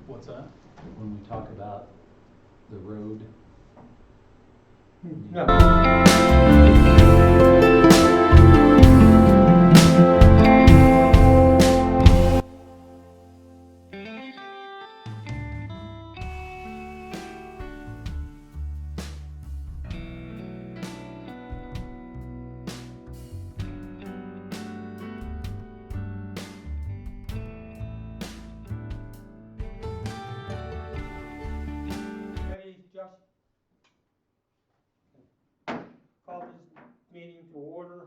What's that? When we talk about the road? No. Ready, Josh? Call this meeting to order.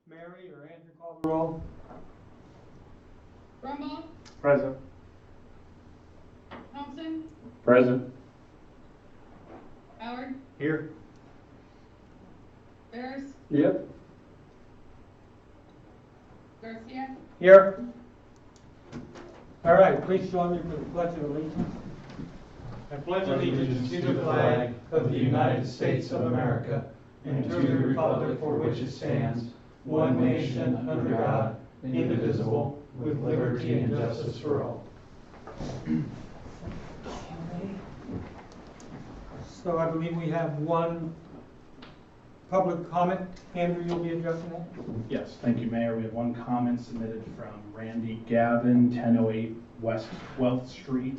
Mary or Andrew, call the roll. Brumbaugh, Present. Thompson, Present. Howard, Here. Ferris, Yep. Garcia. Here. All right, please join me for the Pledge of Allegiance. I pledge allegiance to the flag of the United States of America and to the republic for which it stands, one nation under God, indivisible, with liberty and justice for all. So I believe we have one public comment. Andrew, you'll be addressing that? Yes, thank you, Mayor. We have one comment submitted from Randy Gavin, 1008 West 12th Street.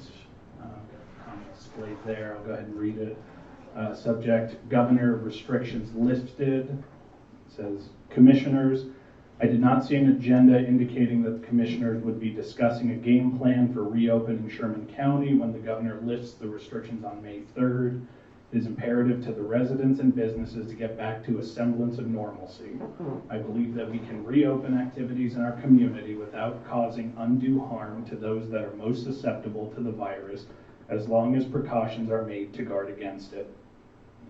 Comment displayed there. I'll go ahead and read it. Subject, Governor restrictions listed. It says, Commissioners, I did not see an agenda indicating that the commissioners would be discussing a game plan for reopening Sherman County when the governor lifts the restrictions on May 3rd. It is imperative to the residents and businesses to get back to a semblance of normalcy. I believe that we can reopen activities in our community without causing undue harm to those that are most susceptible to the virus, as long as precautions are made to guard against it.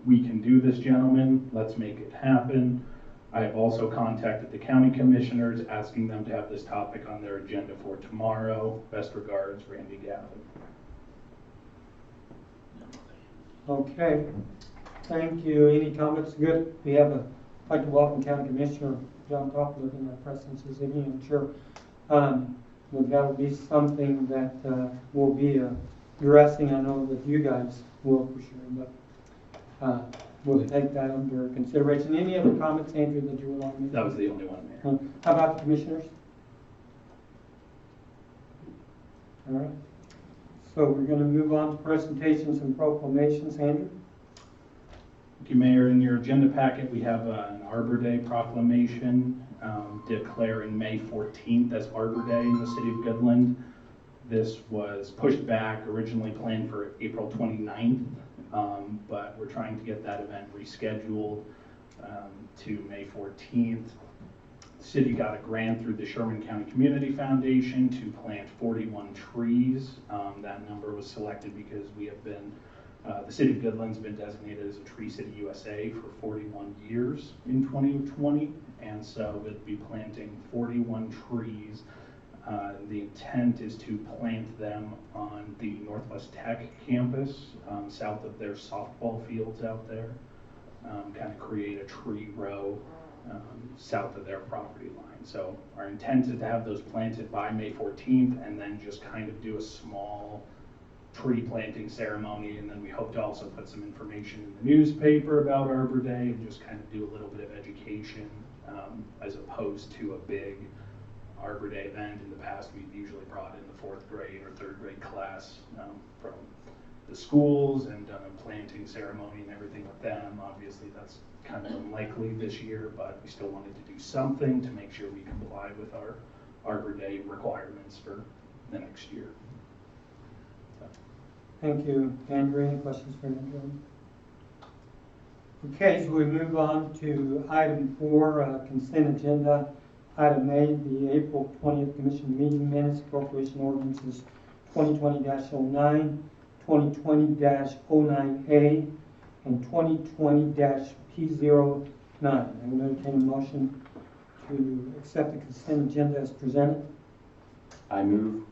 We can do this, gentlemen. Let's make it happen. I have also contacted the county commissioners, asking them to have this topic on their agenda for tomorrow. Best regards, Randy Gavin. Okay, thank you. Any comments? Good. We have I'd like to welcome County Commissioner John Copeland in our presence this evening. I'm sure that will be something that will be addressing. I know that you guys will for sure, but we'll take that under consideration. Any other comments, Andrew, that you would like me to? That was the only one, Mayor. How about the commissioners? All right. So we're going to move on to presentations and proclamations. Andrew? Thank you, Mayor. In your agenda packet, we have an Arbor Day proclamation declaring May 14th as Arbor Day in the City of Goodland. This was pushed back, originally planned for April 29th, but we're trying to get that event rescheduled to May 14th. The city got a grant through the Sherman County Community Foundation to plant 41 trees. That number was selected because we have been, the City of Goodland's been designated as a Tree City USA for 41 years in 2020, and so we'll be planting 41 trees. The intent is to plant them on the Northwest Tech campus, south of their softball fields out there, kind of create a tree row south of their property line. So our intent is to have those planted by May 14th and then just kind of do a small tree planting ceremony, and then we hope to also put some information in the newspaper about Arbor Day and just kind of do a little bit of education as opposed to a big Arbor Day event. In the past, we've usually brought in the 4th grade or 3rd grade class from the schools and done a planting ceremony and everything with them. Obviously, that's kind of unlikely this year, but we still wanted to do something to make sure we comply with our Arbor Day requirements for the next year. So. Thank you, Andrew. Any questions for Andrew? Okay, so we move on to item 4, consent agenda. Item A, the April 20th Commission meeting minutes, appropriation ordinances 2020-09, 2020-09A, and 2020-P09. I will entertain a motion to accept the consent agenda as presented. I move.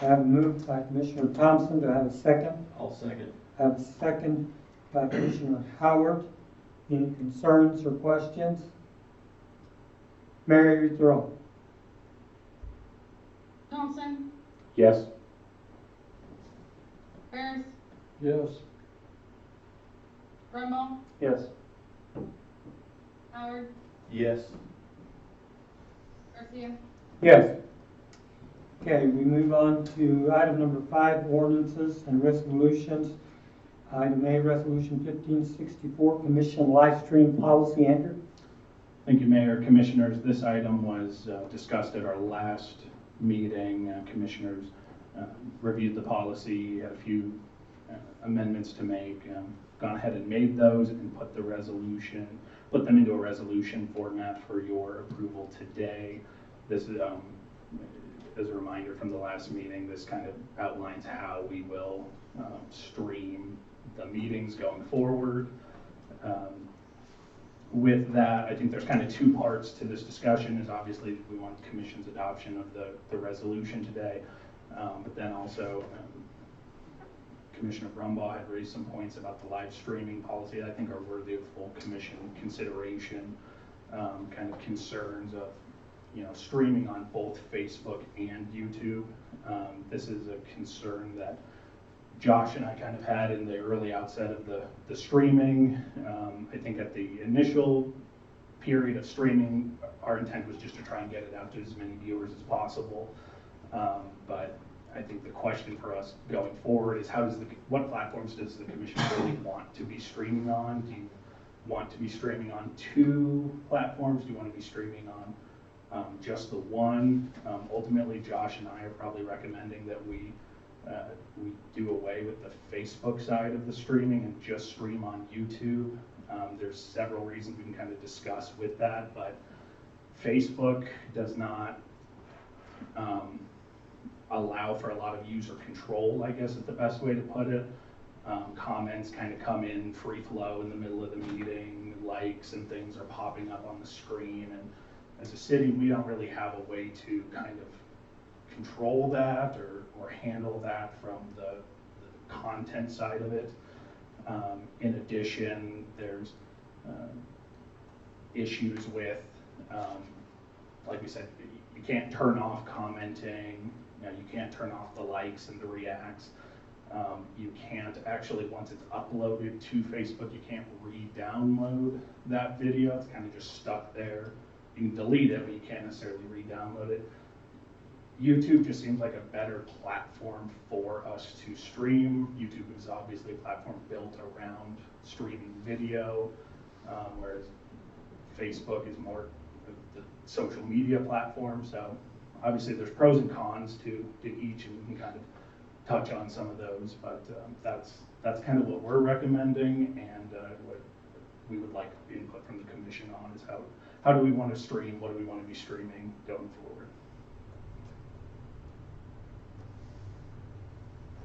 I have a move by Commissioner Thompson. Do I have a second? I'll second. I have a second by Commissioner Howard. Any concerns or questions? Mary, read the roll. Thompson, Yes. Ferris, Yes. Brumbaugh, Yes. Howard, Yes. Garcia. Yes. Okay, we move on to item number 5, ordinances and resolutions. Item A, resolution 1564, commission live stream policy. Andrew? Thank you, Mayor. Commissioners, this item was discussed at our last meeting. Commissioners reviewed the policy, had a few amendments to make, gone ahead and made those and put them into a resolution format for your approval today. This is, as a reminder from the last meeting, this kind of outlines how we will stream the meetings going forward. With that, I think there's kind of two parts to this discussion. Is obviously we want the commission's adoption of the resolution today, but then also Commissioner Brumbaugh had raised some points about the live streaming policy that I think are worthy of full commission consideration. Kind of concerns of streaming on both Facebook and YouTube. This is a concern that Josh and I kind of had in the early outset of the streaming. I think at the initial period of streaming, our intent was just to try and get it out to as many viewers as possible. But I think the question for us going forward is what platforms does the commission really want to be streaming on? Do you want to be streaming on 2 platforms? Do you want to be streaming on just the one? Ultimately, Josh and I are probably recommending that we do away with the Facebook side of the streaming and just stream on YouTube. There's several reasons we can kind of discuss with that, but Facebook does not allow for a lot of user control, I guess is the best way to put it. Comments kind of come in free flow in the middle of the meeting, likes and things are popping up on the screen, and as a city, we don't really have a way to kind of control that or handle that from the content side of it. In addition, there's issues with, like we said, you can't turn off commenting, you can't turn off the likes and the reacts. You can't actually, once it's uploaded to Facebook, you can't re-download that video. It's kind of just stuck there. You can delete it, but you can't necessarily re-download it. YouTube just seems like a better platform for us to stream. YouTube is obviously a platform built around streaming video, whereas Facebook is more of the social media platform. So obviously there's pros and cons to each, and we can kind of touch on some of those, but that's kind of what we're recommending, and what we would like input from the commission on is how do we want to stream, what do we want to be streaming going forward.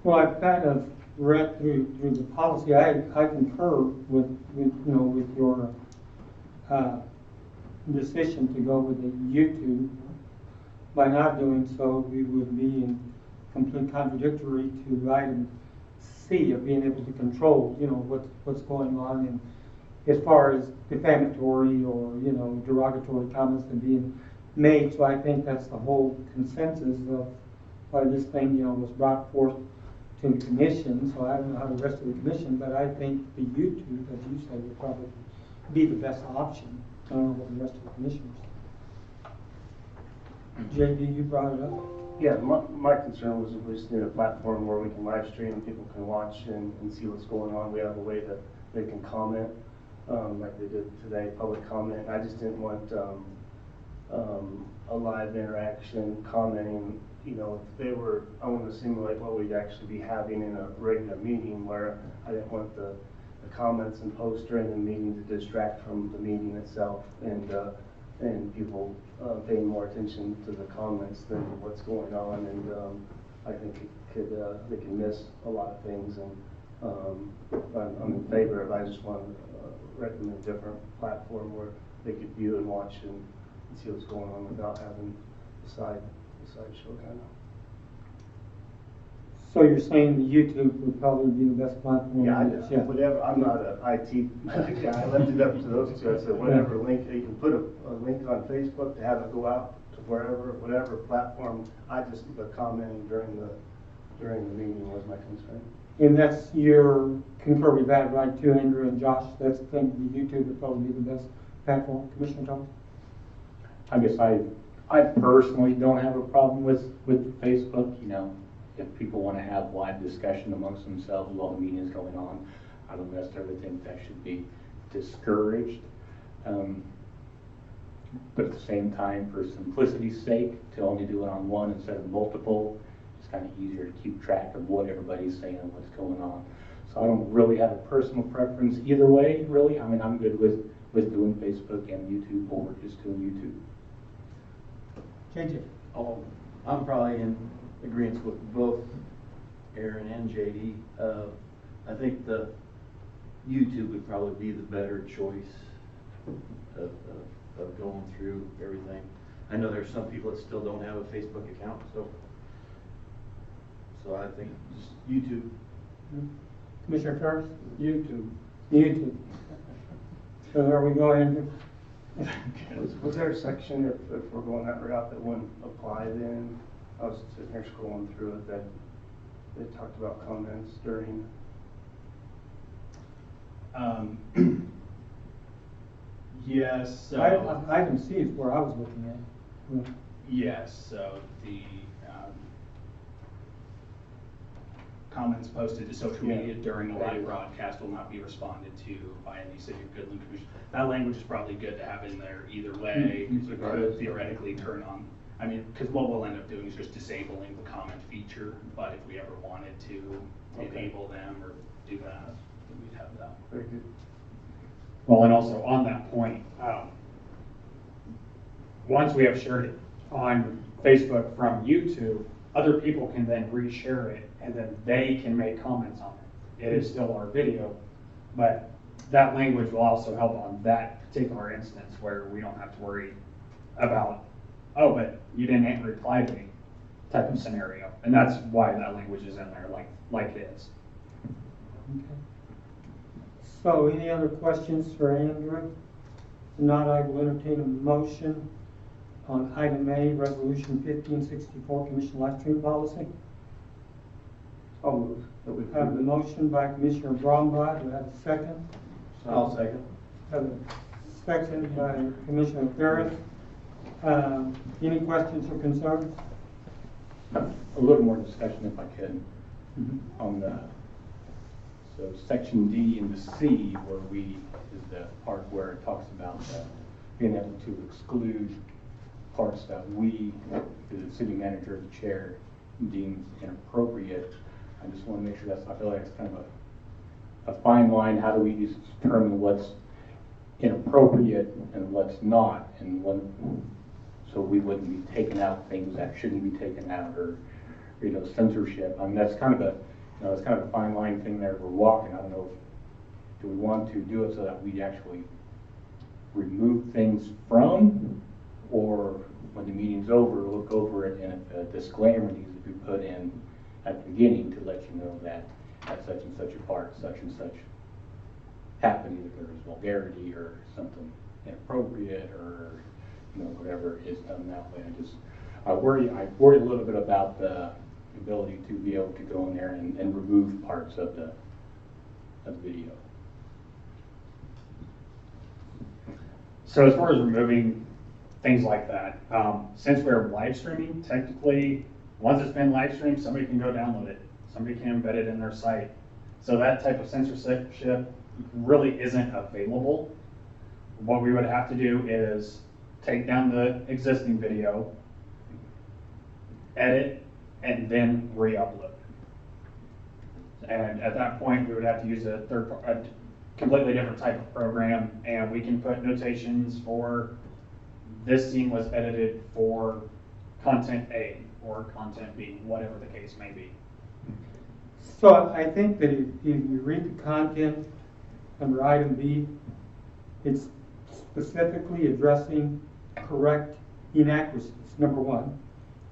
Well, I've kind of read through the policy. I concur with your decision to go with the YouTube. By not doing so, we would be in complete contradictory to item C of being able to control, what's going on, and as far as defamatory or derogatory comments that are being made. So I think that's the whole consensus of why this thing was brought forth to the commission. So I don't know how the rest of the commission, but I think the YouTube, as you say, would probably be the best option. I don't know what the rest of the commissioners. JD, you brought it up. Yeah, my concern was if we just need a platform where we can live stream and people can watch and see what's going on. We have a way that they can comment, like they did today, public comment. I just didn't want a live interaction commenting. I want to simulate what we'd actually be having in a regular meeting, where I didn't want the comments and posts during the meeting to distract from the meeting itself, and people paying more attention to the comments than what's going on. And I think they can miss a lot of things. And I'm in favor of. I just want to recommend a different platform where they could view and watch and see what's going on without having the sideshow kind of. So you're saying the YouTube would probably be the best platform? Yeah, whatever. I'm not an IT guy. I left it up to those two. I said whatever link you can put a link on Facebook to have it go out to whatever platform. I just the commenting during the meeting was my concern. And that's your concur with that, right, too, Andrew and Josh? That's the thing, YouTube would probably be the best platform. Commissioner Thomas? I guess I personally don't have a problem with Facebook. You know, if people want to have live discussion amongst themselves while the meeting is going on, I don't necessarily think that should be discouraged. But at the same time, for simplicity's sake, to only do it on one instead of multiple, it's kind of easier to keep track of what everybody's saying and what's going on. So I don't really have a personal preference either way, really. I mean, I'm good with doing Facebook and YouTube or just doing YouTube. JJ? Oh, I'm probably in agreement with both Aaron and JD. I think the YouTube would probably be the better choice of going through everything. I know there's some people that still don't have a Facebook account, so I think just YouTube. Commissioner Ferris? YouTube. YouTube. So there we go, Andrew. Was there a section, if we're going that route, that wouldn't apply then? I was sitting here scrolling through it, that they talked about comments during. Yes, so. Item C is where I was looking at. Yes, so the comments posted to social media during the live broadcast will not be responded to by any City of Goodland Commission. That language is probably good to have in there either way, because you could theoretically turn on, I mean, because what we'll end up doing is just disabling the comment feature, but if we ever wanted to enable them or do that, then we'd have that. Very good. Well, and also on that point, once we have shared it on Facebook from YouTube, other people can then reshare it and then they can make comments on it. It is still our video, but that language will also help on that particular instance where we don't have to worry about, oh, but you didn't reply to me type of scenario. And that's why that language is in there like it is. Okay. So any other questions for Andrew? If not, I will entertain a motion on item A, resolution 1564, commission live stream policy. I'll move that we I have a approve it. motion by Commissioner Brombaugh. Do I have a second? I'll second. Have a second by Commissioner Ferris. Any questions or concerns? A little more discussion if I could on the, so section D and the C where is the part where it talks about being able to exclude parts that we, the city manager, the chair, deems inappropriate. I just want to make sure I feel like it's kind of a fine line. How do we determine what's inappropriate and what's not, and so we wouldn't be taking out things that shouldn't be taken out, or censorship. I mean, that's kind of it's kind of a fine line thing there we're walking. I don't know do we want to do it so that we actually remove things from, or when the meeting's over, look over it and a disclaimer needs to be put in at the beginning to let you know that at such and such a part, such and such happened, either there was vulgarity or something inappropriate or whatever is done that way. I worry a little bit about the ability to be able to go in there and remove parts of the video. So as far as removing things like that, since we're live streaming, technically, once it's been live streamed, somebody can go download it. Somebody can embed it in their site. So that type of censorship really isn't available. What we would have to do is take down the existing video, edit, and then re-upload. And at that point, we would have to use a completely different type of program, and we can put notations for this scene was edited for content A or content B, whatever the case may be. So I think that if you read the content under item B, it's specifically addressing correct inaccuracies, number one.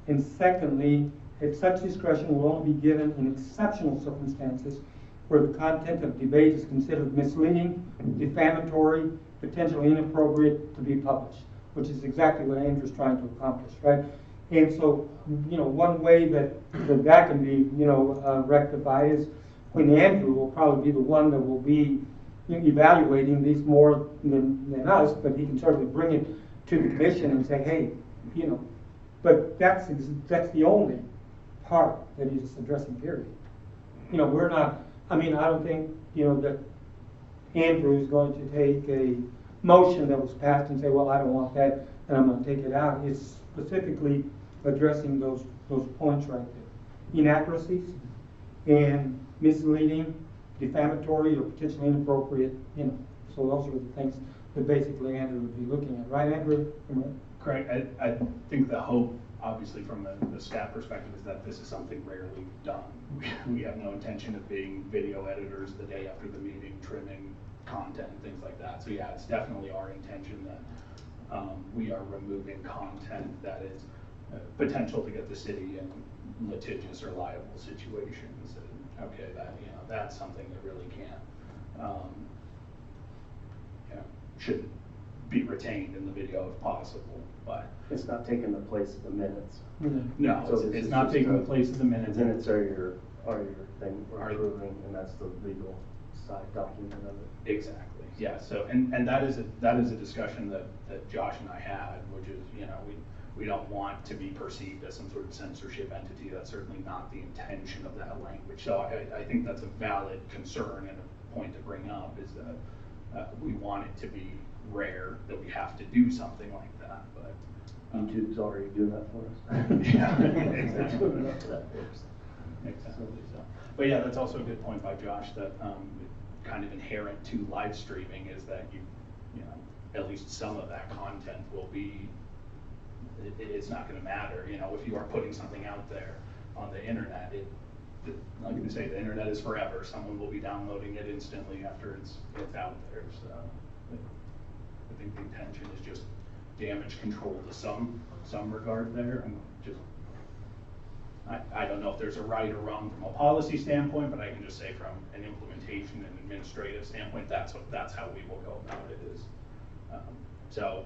And secondly, such discretion will only be given in exceptional circumstances where the content of debate is considered misleading, defamatory, potentially inappropriate to be published, which is exactly what Andrew's trying to accomplish, right? And so, one way that can be, rectified is when Andrew will probably be the one that will be evaluating these more than us, but he can certainly bring it to the commission and say, hey, but that's the only part that he's addressing, period. We're not, I don't think, that Andrew is going to take a motion that was passed and say, well, I don't want that, and I'm going to take it out. It's specifically addressing those points right there. Inaccuracies and misleading, defamatory, or potentially inappropriate, So those are the things that basically Andrew would be looking at. Right, Andrew? Correct. I think the hope, obviously from the staff perspective, is that this is something rarely done. We have no intention of being video editors the day after the meeting, trimming content and things like that. So yeah, it's definitely our intention that we are removing content that is potential to get the city in litigious or liable situations. And, okay, that's something that really can't, should be retained in the video if possible. But It's not taking the place of the minutes. no, So this it's is not just taking a- the place of the minutes. Minutes are your thing we're Are- approving, and that's the legal side document of it. Exactly, yeah, so, and that is a discussion that Josh and I had, which is, we don't want to be perceived as some sort of censorship entity. That's certainly not the intention of that language. So I think that's a valid concern and a point to bring up, is that we want it to be rare that we have to do something like that, but. YouTube's already doing that for us. Yeah, exactly. It's doing enough of that for us. Exactly, so. But yeah, that's also a good point by Josh, that kind of inherent to live streaming is that at least some of that content will be, it's not gonna matter, if you are putting something out there on the internet, like you say, the internet is forever. Someone will be downloading it instantly after it's out there, so. I think the intention is just damage control to some regard there, and just, I don't know if there's a right or wrong from a policy standpoint, but I can just say from an implementation and administrative standpoint, that's how we will go about it is. So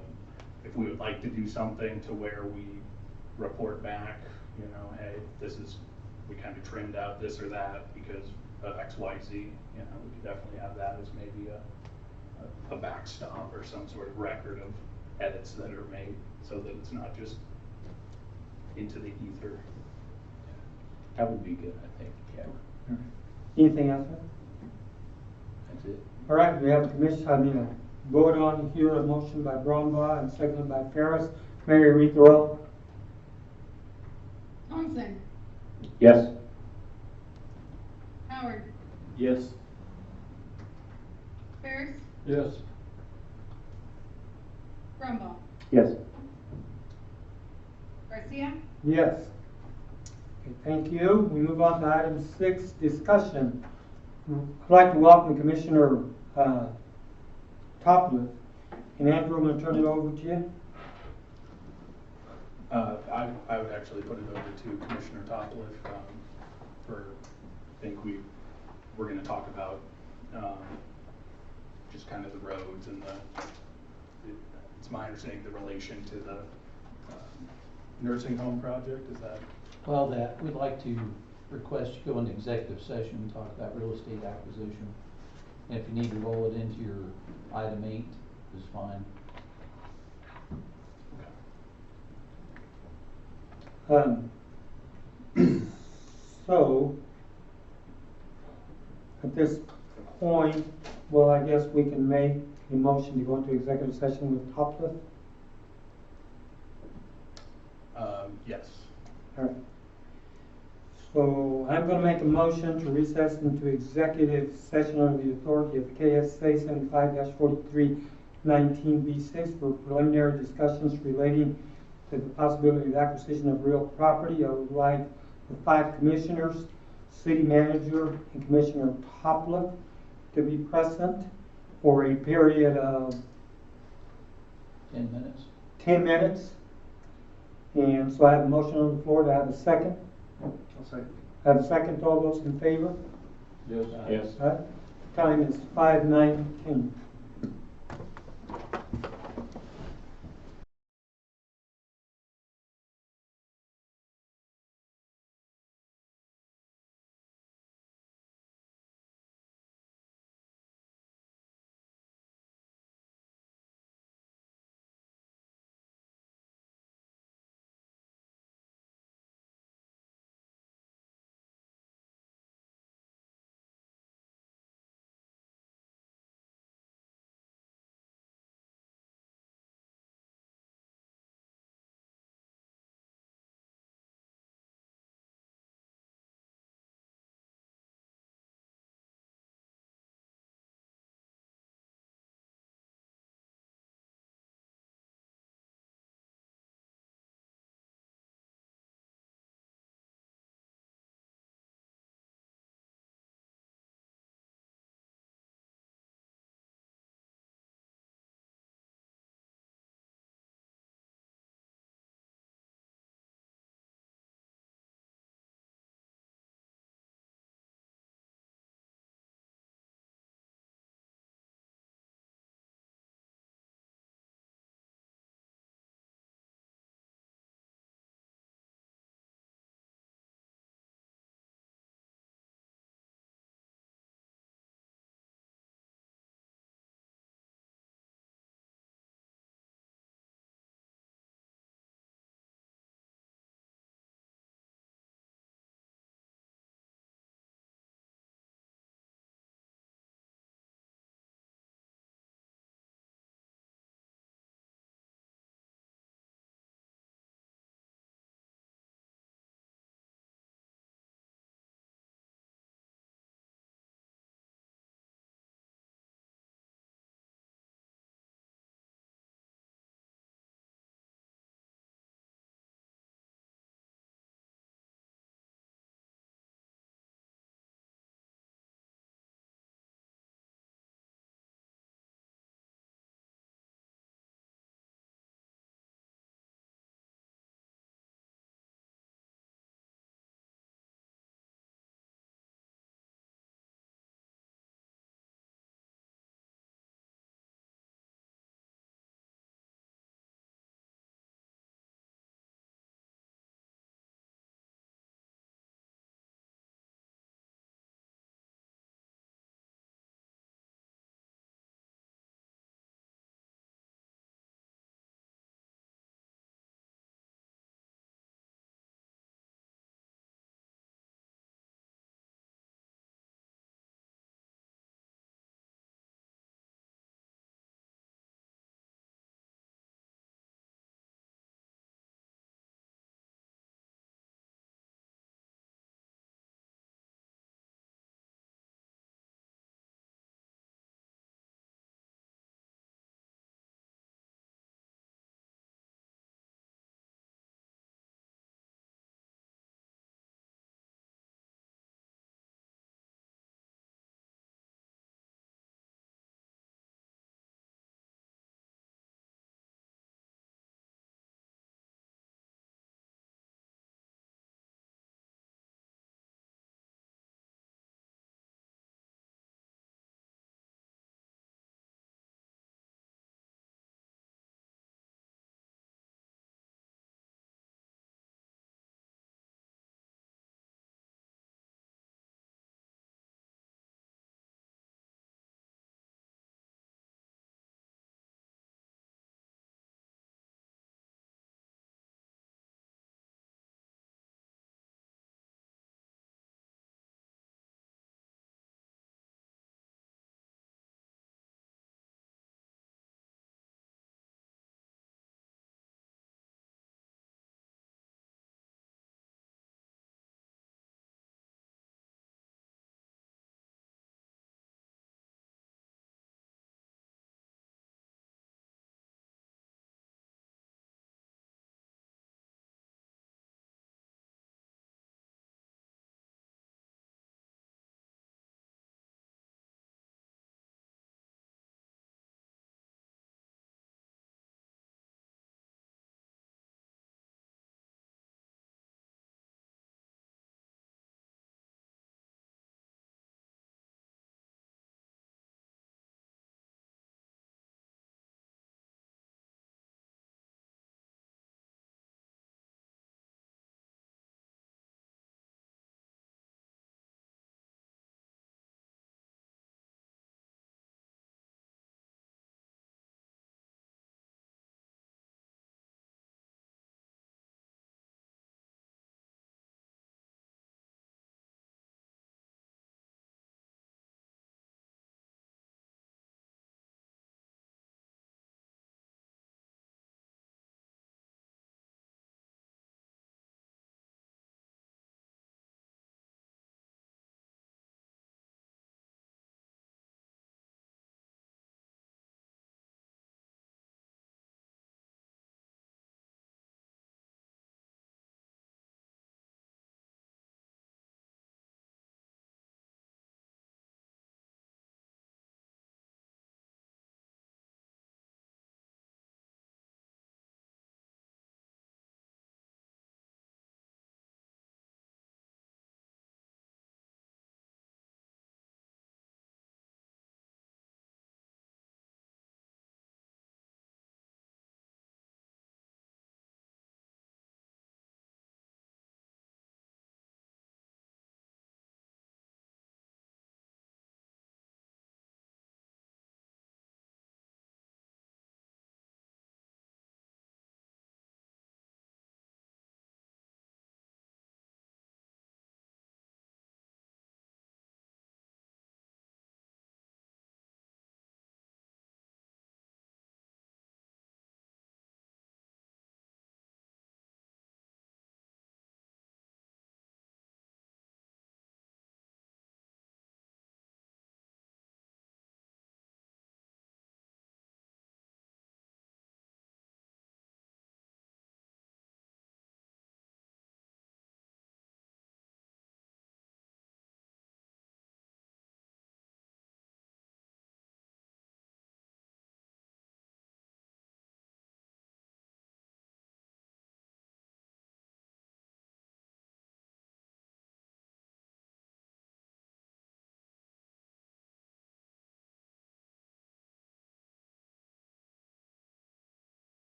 if we would like to do something to where we report back, hey, we kind of trimmed out this or that because of X, Y, Z, we could definitely have that as maybe a backstop or some sort of record of edits that are made, so that it's not just into the ether. That would be good, I think, yeah. Anything else? That's it. All right, we have a vote on here, a motion by Brombaugh and seconded by Ferris. Mary, read the roll. Thompson, Yes. Howard, Yes. Ferris, Yes. Brumbaugh, Yes. Garcia, Yes. Okay, thank you. We move on to item 6, discussion. I'd like to welcome Commissioner Topliff. And Andrew, I'm going to turn it over to you. I would actually put it over to Commissioner Topliff for, I think we're going to talk about just kind of the roads and it's my understanding the relation to the nursing home project, is that? Well, we'd like to request you go into executive session and talk about real estate acquisition. And if you need to roll it into your item 8, is fine. So, at this point, well, I guess we can make a motion to go into executive session with Topliff. Yes. All right. So I'm going to make a motion to recess into executive session under the authority of KSA 75-4319B6 for preliminary discussions relating to the possibility of acquisition of real property. I would like the 5 commissioners, city manager, and Commissioner Topliff to be present for a period of 10 minutes. 10 minutes. And so I have a motion on the floor. Do I have a second? I'll second. I have a second. All those in favor? Yes. Yes. All right. Time is 5:19.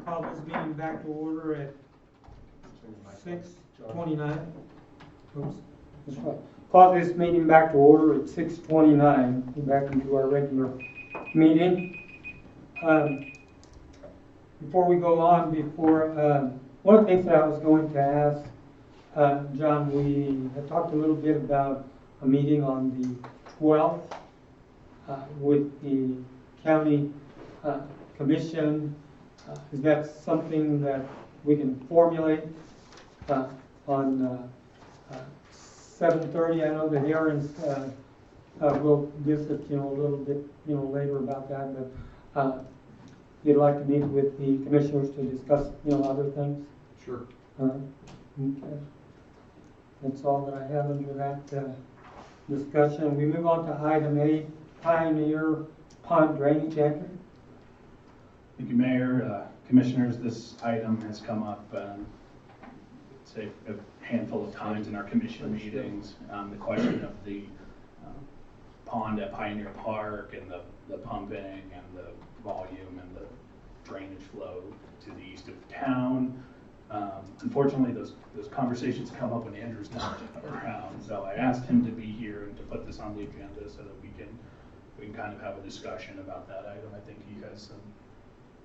call this meeting back to order at 6:29. Oops, that's right. Call this meeting back to order at 6:29. Back into our regular meeting. Before we go on, one of the things that I was going to ask, John, we had talked a little bit about a meeting on the 12th with the county commission. Is that something that we can formulate on 7:30? I know that Aaron's will visit, a little bit, later about that, but you'd like to meet with the commissioners to discuss, other things? Sure. Okay. That's all that I have under that discussion. We move on to item 8, Pioneer Pond Drainage. Andrew? Thank you, Mayor. Commissioners, this item has come up, say, a handful of times in our commission meetings. The question of the pond at Pioneer Park and the pumping and the volume and the drainage flow to the east of town. Unfortunately, those conversations come up when Andrew's not around, so I asked him to be here and to put this on the agenda so that we can kind of have a discussion about that item. I think he has some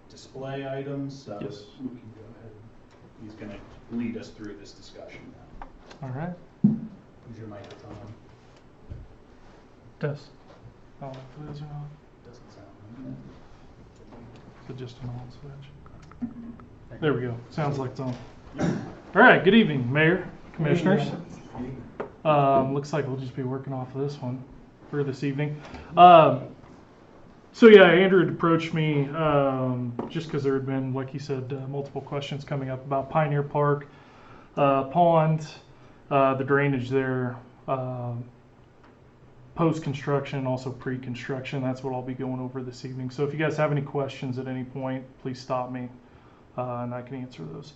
display items, so Yes. we can go ahead. He's going to lead us through this discussion now. All right. Is your microphone on? Does. Oh, if it is or not. Doesn't sound Is it just an on switch? There we go. Sounds like it's on. All right. Good evening, Mayor, Commissioners. Looks like we'll just be working off of this one for this evening. So yeah, Andrew had approached me just because there had been, like he said, multiple questions coming up about Pioneer Park, pond, the drainage there, post-construction, also pre-construction. That's what I'll be going over this evening. So if you guys have any questions at any point, please stop me and I can answer those.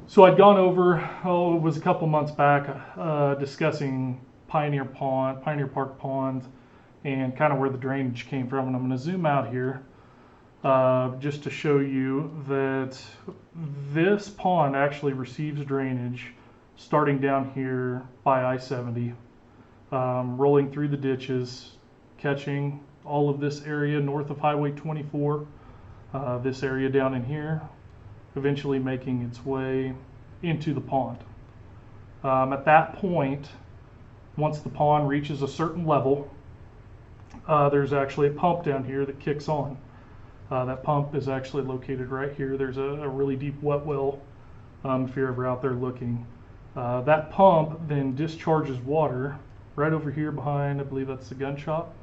So I'd gone over, it was a couple months back, discussing Pioneer Park Pond, and kind of where the drainage came from. And I'm going to zoom out here just to show you that this pond actually receives drainage starting down here by I-70, rolling through the ditches, catching all of this area north of Highway 24, this area down in here, eventually making its way into the pond. At that point, once the pond reaches a certain level, there's actually a pump down here that kicks on. That pump is actually located right here. There's a really deep wet well, if you're ever out there looking. That pump then discharges water right over here behind, I believe that's the gun shop.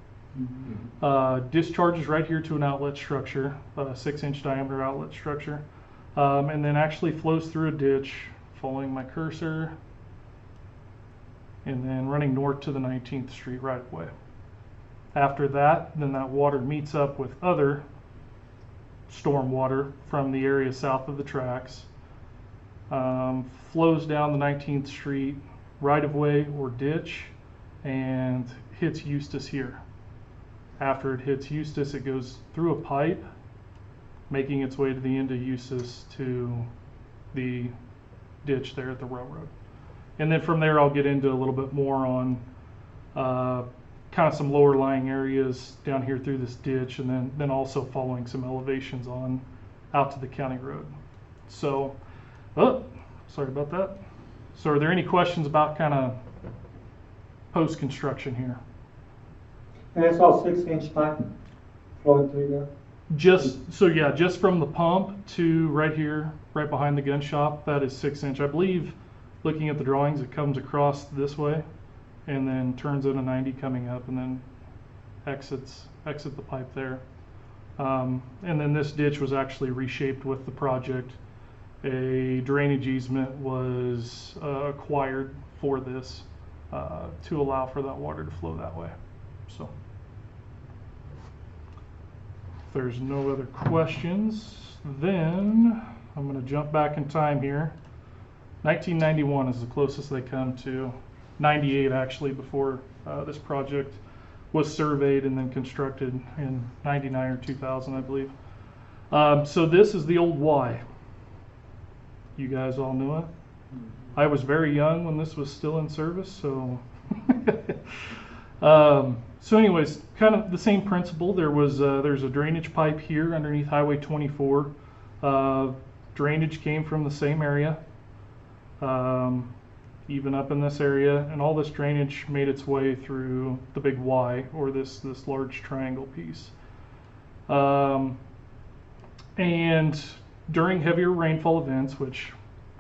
Discharges right here to an outlet structure, a 6-inch diameter outlet structure, and then actually flows through a ditch, following my cursor, and then running north to the 19th Street right away. After that, then that water meets up with other storm water from the area south of the tracks, flows down the 19th Street right-of-way or ditch, and hits Eustis here. After it hits Eustis, it goes through a pipe, making its way to the end of Eustis to the ditch there at the railroad. And then from there, I'll get into a little bit more on kind of some lower lying areas down here through this ditch, and then also following some elevations on out to the county road. So, sorry about that. So are there any questions about kind of post-construction here? And it's all 6-inch pipe flowing through there? Just from the pump to right here, right behind the gun shop, that is 6-inch. I believe, looking at the drawings, it comes across this way and then turns in a 90 coming up and then exit the pipe there. And then this ditch was actually reshaped with the project. A drainage easement was acquired for this to allow for that water to flow that way. So if there's no other questions, then I'm going to jump back in time here. 1991 is the closest they come to 98, actually, before this project was surveyed and then constructed in 99 or 2000, I believe. So this is the old Y. You guys all knew it. I was very young when this was still in service, so. So anyways, kind of the same principle. There's a drainage pipe here underneath Highway 24. Drainage came from the same area, even up in this area, and all this drainage made its way through the big Y, or this large triangle piece. And during heavier rainfall events, which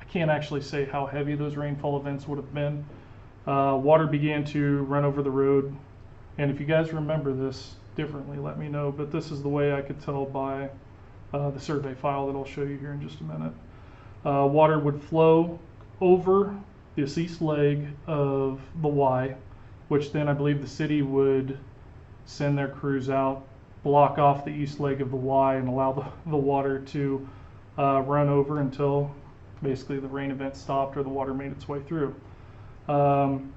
I can't actually say how heavy those rainfall events would have been, water began to run over the road. And if you guys remember this differently, let me know, but this is the way I could tell by the survey file that I'll show you here in just a minute. Water would flow over this east leg of the Y, which then I believe the city would send their crews out, block off the east leg of the Y, and allow the water to run over until basically the rain event stopped or the water made its way through. And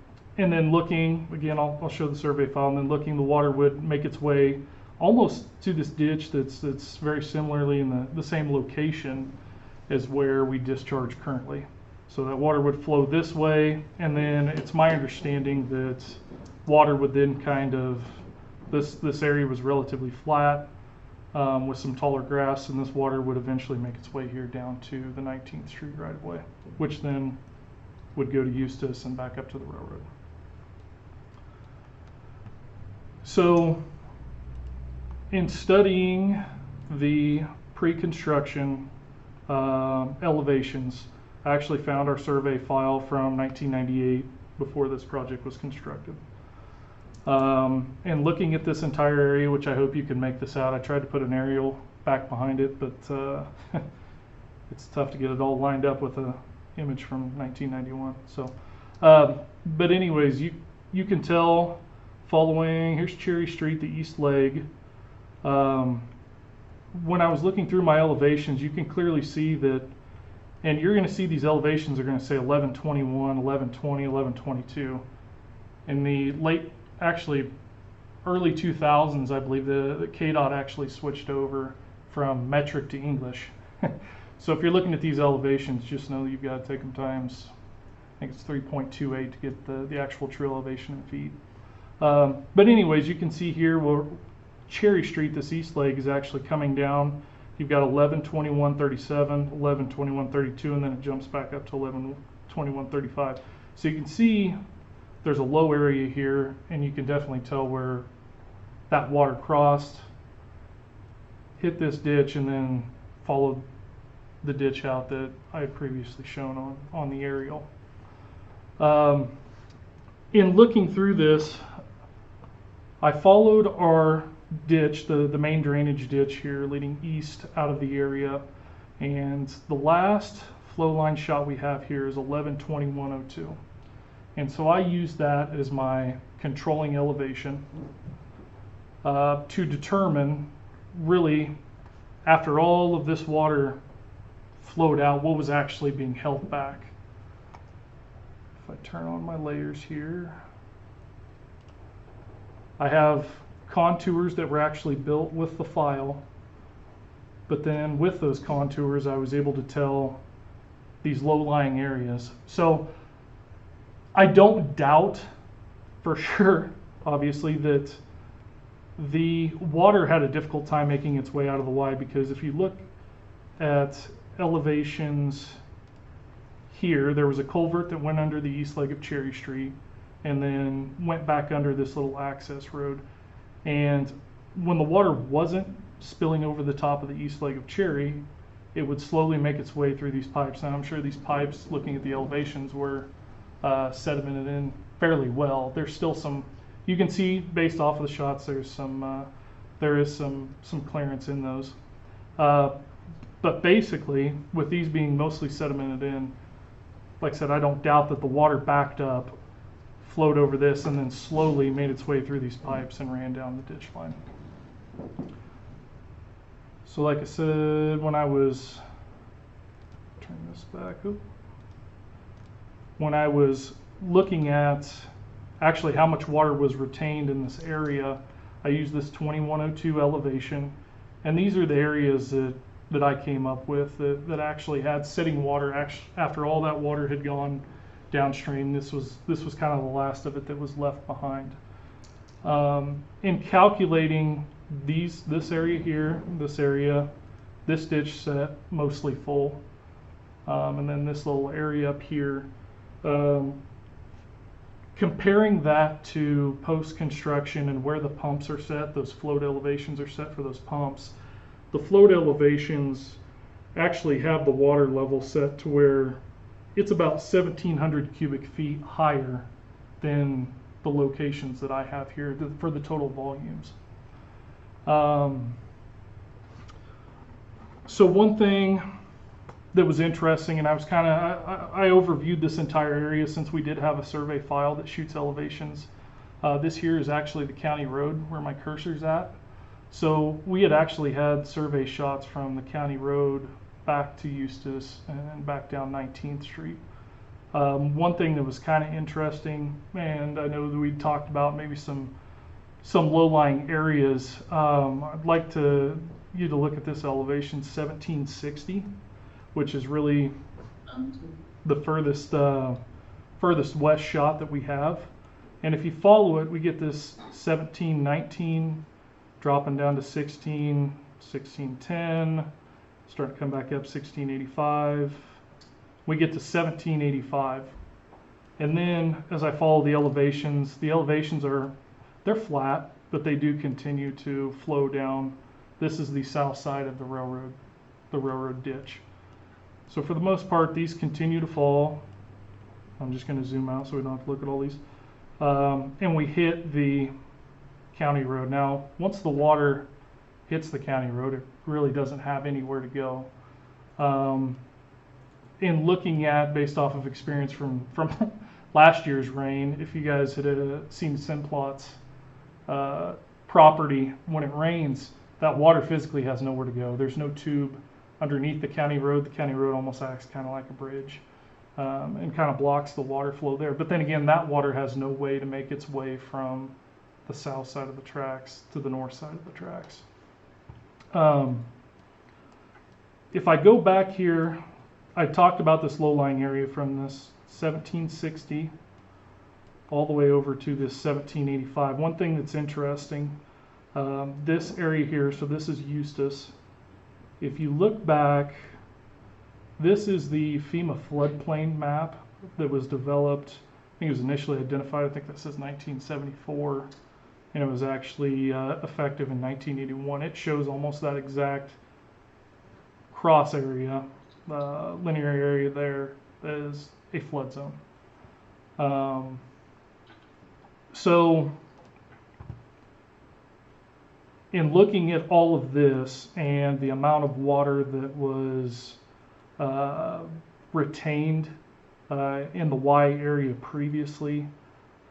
then looking, again, I'll show the survey file, and then looking, the water would make its way almost to this ditch that's very similarly in the same location as where we discharge currently. So that water would flow this way, and then it's my understanding that water would then kind of, this area was relatively flat with some taller grass, and this water would eventually make its way here down to the 19th Street right of way, which then would go to Eustis and back up to the railroad. So in studying the pre-construction elevations, I actually found our survey file from 1998 before this project was constructed. And looking at this entire area, which I hope you can make this out, I tried to put an aerial back behind it, but it's tough to get it all lined up with an image from 1991. So, but anyways, you can tell following, here's Cherry Street, the east leg. When I was looking through my elevations, you can clearly see that, and you're going to see these elevations are going to say 1121, 1120, 1122. In the actually early 2000s, I believe the KDOT actually switched over from metric to English. So if you're looking at these elevations, just know that you've got to take them times, I think it's 3.28 to get the actual true elevation in feet. But anyways, you can see here where Cherry Street, this east leg, is actually coming down. You've got 1121.37, 1121.32, and then it jumps back up to 1121.35. So you can see there's a low area here, and you can definitely tell where that water crossed, hit this ditch, and then followed the ditch out that I had previously shown on the aerial. In looking through this, I followed our ditch, the main drainage ditch here leading east out of the area, and the last flow line shot we have here is 1121.02. And so I use that as my controlling elevation to determine, really, after all of this water flowed out, what was actually being held back. If I turn on my layers here, I have contours that were actually built with the file, but then with those contours I was able to tell these low-lying areas. So I don't doubt for sure, obviously, that the water had a difficult time making its way out of the Y, because if you look at elevations here, there was a culvert that went under the east leg of Cherry Street and then went back under this little access road. And when the water wasn't spilling over the top of the east leg of Cherry, it would slowly make its way through these pipes. And I'm sure these pipes, looking at the elevations, were sedimented in fairly well. There's still some, you can see based off of the shots, there is some clearance in those. But basically, with these being mostly sedimented in, like I said, I don't doubt that the water backed up, flowed over this, and then slowly made its way through these pipes and ran down the ditch line. So like I said, when I was, turn this back up, when I was looking at actually how much water was retained in this area, I used this 2102 elevation, and these are the areas that that I came up with that actually had sitting water after all that water had gone downstream. This was kind of the last of it that was left behind. In calculating this area here, this ditch set mostly full, and then this little area up here, comparing that to post-construction and where the pumps are set, those float elevations are set for those pumps. The float elevations actually have the water level set to where it's about 1,700 cubic feet higher than the locations that I have here for the total volumes. So one thing that was interesting, and I overviewed this entire area since we did have a survey file that shoots elevations. This here is actually the county road where my cursor's at. So we had actually had survey shots from the county road back to Eustis and back down 19th Street. One thing that was kind of interesting, and I know that we talked about maybe some low-lying areas. I'd like you to look at this elevation 1760, which is really the furthest west shot that we have. And if you follow it, we get this 1719 dropping down to 16, 1610, starting to come back up 1685. We get to 1785. And then as I follow the elevations they're flat, but they do continue to flow down. This is the south side of the railroad ditch. So for the most part, these continue to fall. I'm just going to zoom out so we don't have to look at all these. And we hit the county road. Now, once the water hits the county road, it really doesn't have anywhere to go. In looking at, based off of experience from last year's rain, if you guys had seen Simplot's property, when it rains, that water physically has nowhere to go. There's no tube underneath the county road. The county road almost acts kind of like a bridge, and kind of blocks the water flow there. But then again, that water has no way to make its way from the south side of the tracks to the north side of the tracks. If I go back here, I talked about this low-lying area from this 1760 all the way over to this 1785. One thing that's interesting, this area here, so this is Eustis. If you look back, this is the FEMA floodplain map that was developed. I think it was initially identified, I think that says 1974, and it was actually effective in 1981. It shows almost that exact cross area, linear area there as a flood zone. So in looking at all of this and the amount of water that was retained in the Y area previously,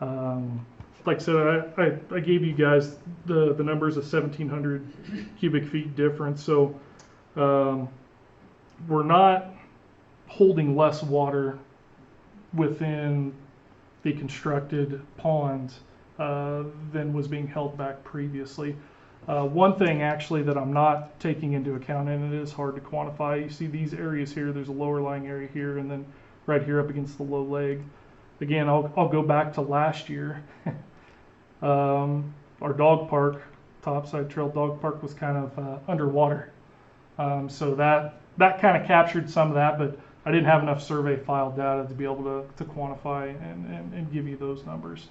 like I said, I gave you guys the numbers of 1,700 cubic feet difference. So we're not holding less water within the constructed ponds than was being held back previously. One thing actually that I'm not taking into account, and it is hard to quantify, you see these areas here, there's a lower lying area here, and then right here up against the low leg. Again, I'll go back to last year. Our dog park, Topside Trail Dog Park, was kind of underwater. So that kind of captured some of that, but I didn't have enough survey file data to be able to quantify and give you those numbers.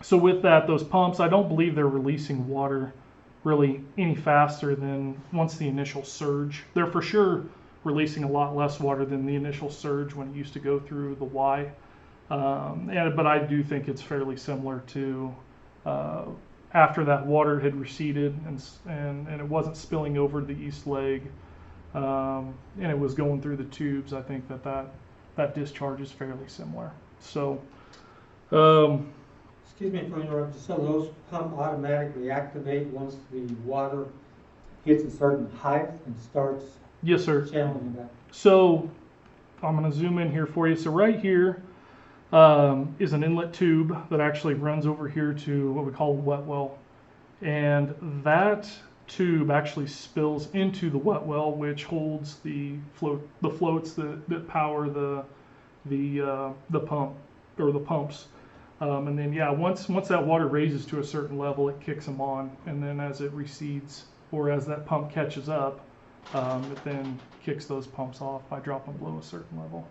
So with that, those pumps, I don't believe they're releasing water really any faster than once the initial surge. They're for sure releasing a lot less water than the initial surge when it used to go through the Y. But I do think it's fairly similar to after that water had receded and it wasn't spilling over the east leg, and it was going through the tubes. I think that discharge is fairly similar. So. Excuse me for interrupting. So those pump automatically activate once the water hits a certain height and starts Yes, sir. channeling back? So I'm going to zoom in here for you. So right here is an inlet tube that actually runs over here to what we call a wet well. And that tube actually spills into the wet well, which holds the floats that power the pump or the pumps. And then yeah, once that water raises to a certain level, it kicks them on, and then as it recedes or as that pump catches up, it then kicks those pumps off by dropping below a certain level.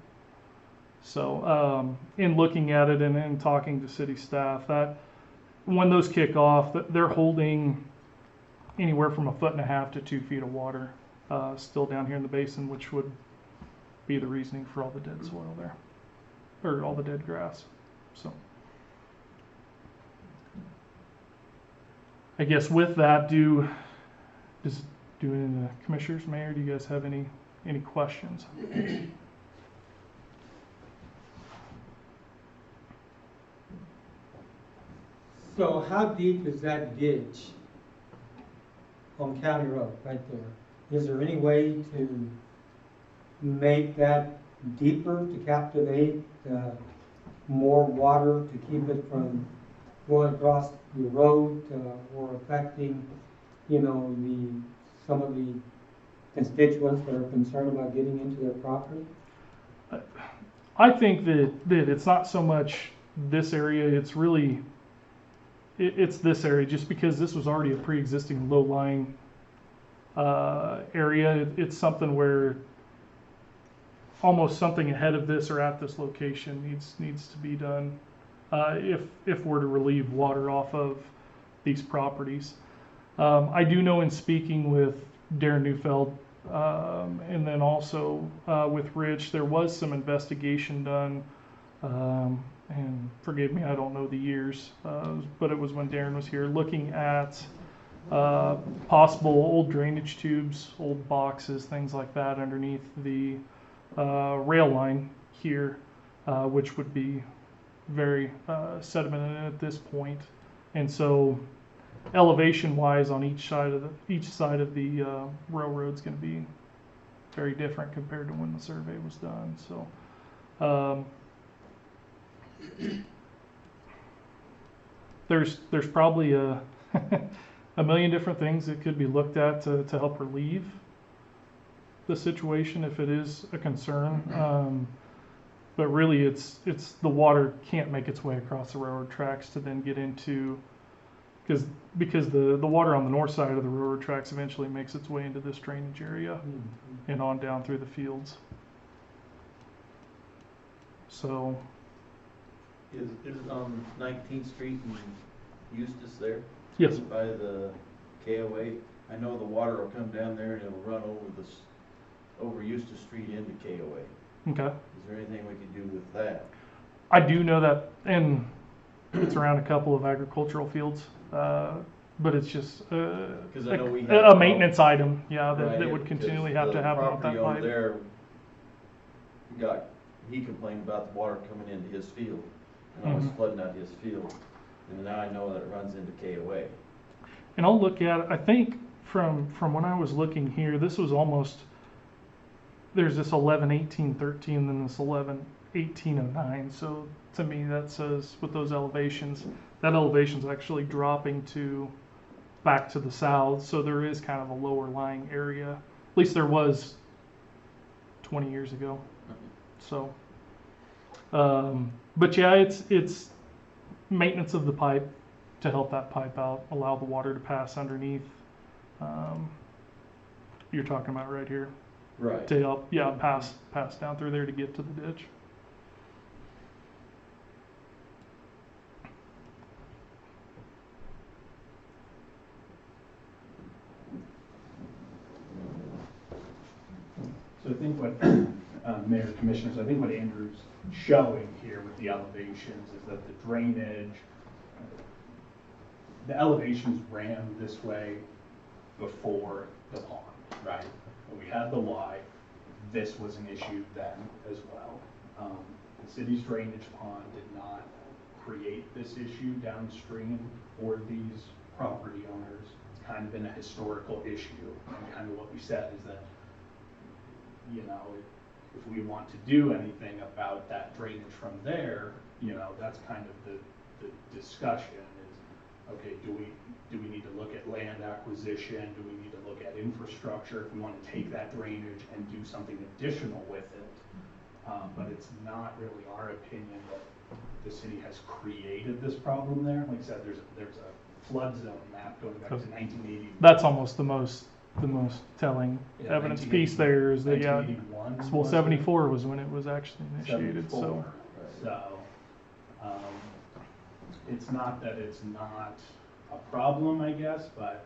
So in looking at it and talking to city staff, that when those kick off, they're holding anywhere from 1.5 feet to 2 feet of water still down here in the basin, which would be the reasoning for all the dead soil there, or all the dead grass. So I guess with that, do any of the commissioners, mayor, do you guys have any questions? So how deep is that ditch on County Road right there? Is there any way to make that deeper to captivate more water to keep it from going across the road or affecting, some of the constituents that are concerned about getting into their property? I think that it's not so much this area, it's really it's this area, just because this was already a pre-existing low-lying area. It's something where almost something ahead of this or at this location needs to be done if we're to relieve water off of these properties. I do know in speaking with Darren Neufeld and then also with Rich, there was some investigation done. And forgive me, I don't know the years, but it was when Darren was here, looking at possible old drainage tubes, old boxes, things like that underneath the rail line here, which would be very sedimented at this point. And so elevation-wise on each side of the railroad's going to be very different compared to when the survey was done. So there's probably a million different things that could be looked at to help relieve the situation if it is a concern. But really it's the water can't make its way across the railroad tracks to then get into, because the water on the north side of the railroad tracks eventually makes its way into this drainage area and on down through the fields. So Is it on 19th Street and Eustis there? yes. By the KOA? I know the water will come down there and it'll run over Eustis Street into KOA. Okay. Is there anything we can do with that? I do know that, and it's around a couple of agricultural fields, but it's just Because I know we have a maintenance item, yeah, that Right, would continually because have to happen with that The property owner pipe. there he complained about the water coming into his field and almost flooding out his field. And now I know that it runs into KOA. And I'll look at it, I think from when I was looking here, this was almost, there's this 11-18-13, then this 11-18-09. So to me, that says with those elevations, that elevation's actually dropping back to the south. So there is kind of a lower lying area. At least there was 20 years ago. So, but yeah, it's maintenance of the pipe to help that pipe out, allow the water to pass underneath. You're talking about right here. Right. To help, yeah, pass down through there to get to the ditch. So I think what, Mayor, Commissioners, I think what Andrew's showing here with the elevations is that the drainage, the elevations ran this way before the pond, right? When we had the Y, this was an issue then as well. The city's drainage pond did not create this issue downstream for these property owners. It's kind of been a historical issue. And kind of what we said is that, if we want to do anything about that drainage from there, that's kind of the discussion is, okay, do we need to look at land acquisition? Do we need to look at infrastructure if we want to take that drainage and do something additional with it? But it's not really our opinion that the city has created this problem there. Like I said, there's a flood zone map going back to 1980. That's almost the most telling Yeah, evidence piece there is that, yeah, 1981 well, was it? 74 was when it was actually initiated, 74. so. So, it's not that it's not a problem, I guess, but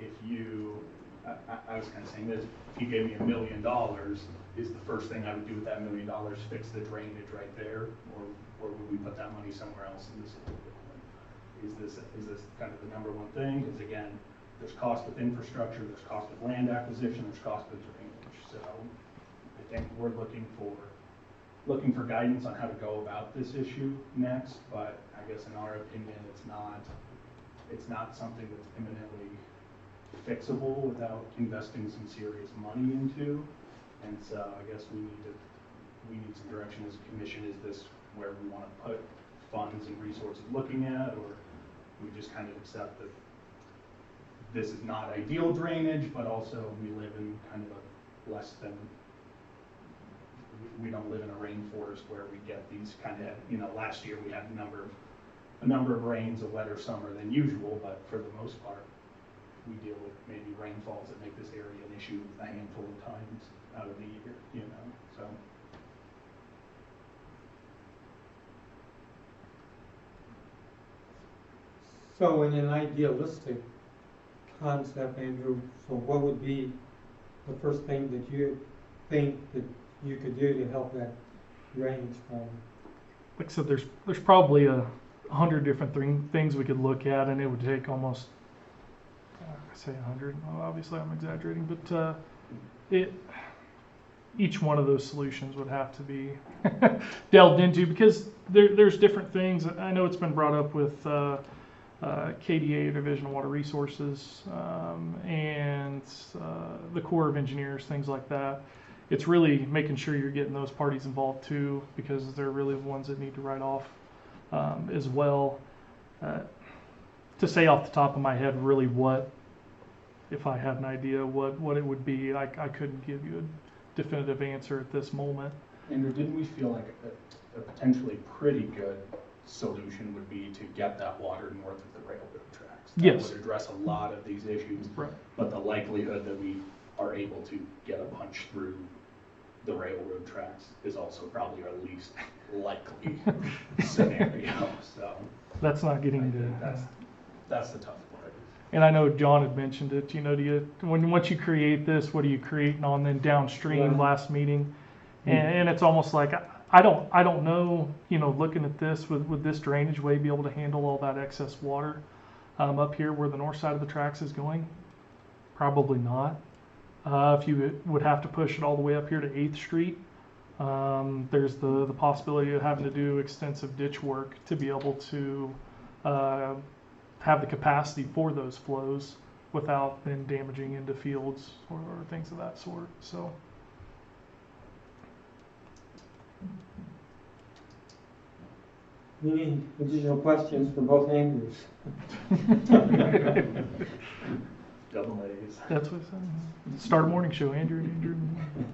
if you, I was kind of saying this, if you gave me $1 million, is the first thing I would do with that $1 million fix the drainage right there, or would we put that money somewhere else in the city? Is this kind of the number one thing? Because again, there's cost with infrastructure, there's cost with land acquisition, there's cost with drainage. So I think we're looking for guidance on how to go about this issue next, but I guess in our opinion, it's not something that's imminently fixable without investing some serious money into. And so I guess we need some direction as a commission. Is this where we want to put funds and resources looking at, or we just kind of accept that this is not ideal drainage, but also we live in kind of a less than, we don't live in a rainforest where we get these kind of, you know, last year we had a number of rains, a wetter summer than usual, but for the most part, we deal with maybe rainfalls that make this area an issue a handful of times out of the year, you know, so. So in an idealistic concept, Andrew, so what would be the first thing that you think that you could do to help that drainage problem? Like I said, there's probably 100 different things we could look at, and it would take almost, I say 100, well, obviously I'm exaggerating, but each one of those solutions would have to be delved into, because there's different things. I know it's been brought up with KDA, Division of Water Resources, and the Corps of Engineers, things like that. It's really making sure you're getting those parties involved too, because they're really the ones that need to write off as well. To say off the top of my head really what, if I had an idea what it would be, I couldn't give you a definitive answer at this moment. Andrew, didn't we feel like a potentially pretty good solution would be to get that water north of the railroad tracks? That Yes. would address a lot of these issues. Right. But the likelihood that we are able to get a punch through the railroad tracks is also probably our least likely scenario. So That's not I getting think to. that's the tough part. And I know John had mentioned it. You know, once you create this, what are you creating on then downstream? Right. Last meeting, and it's almost like I don't know. You know, looking at this with this drainage way, be able to handle all that excess water up here where the north side of the tracks is going. Probably not. If you would have to push it all the way up here to 8th Street, there's the possibility of having to do extensive ditch work to be able to have the capacity for those flows without then damaging into fields or things of that sort. So. Any additional questions for both Andrews? Double A's. That's what it said. Start a morning show, Andrew.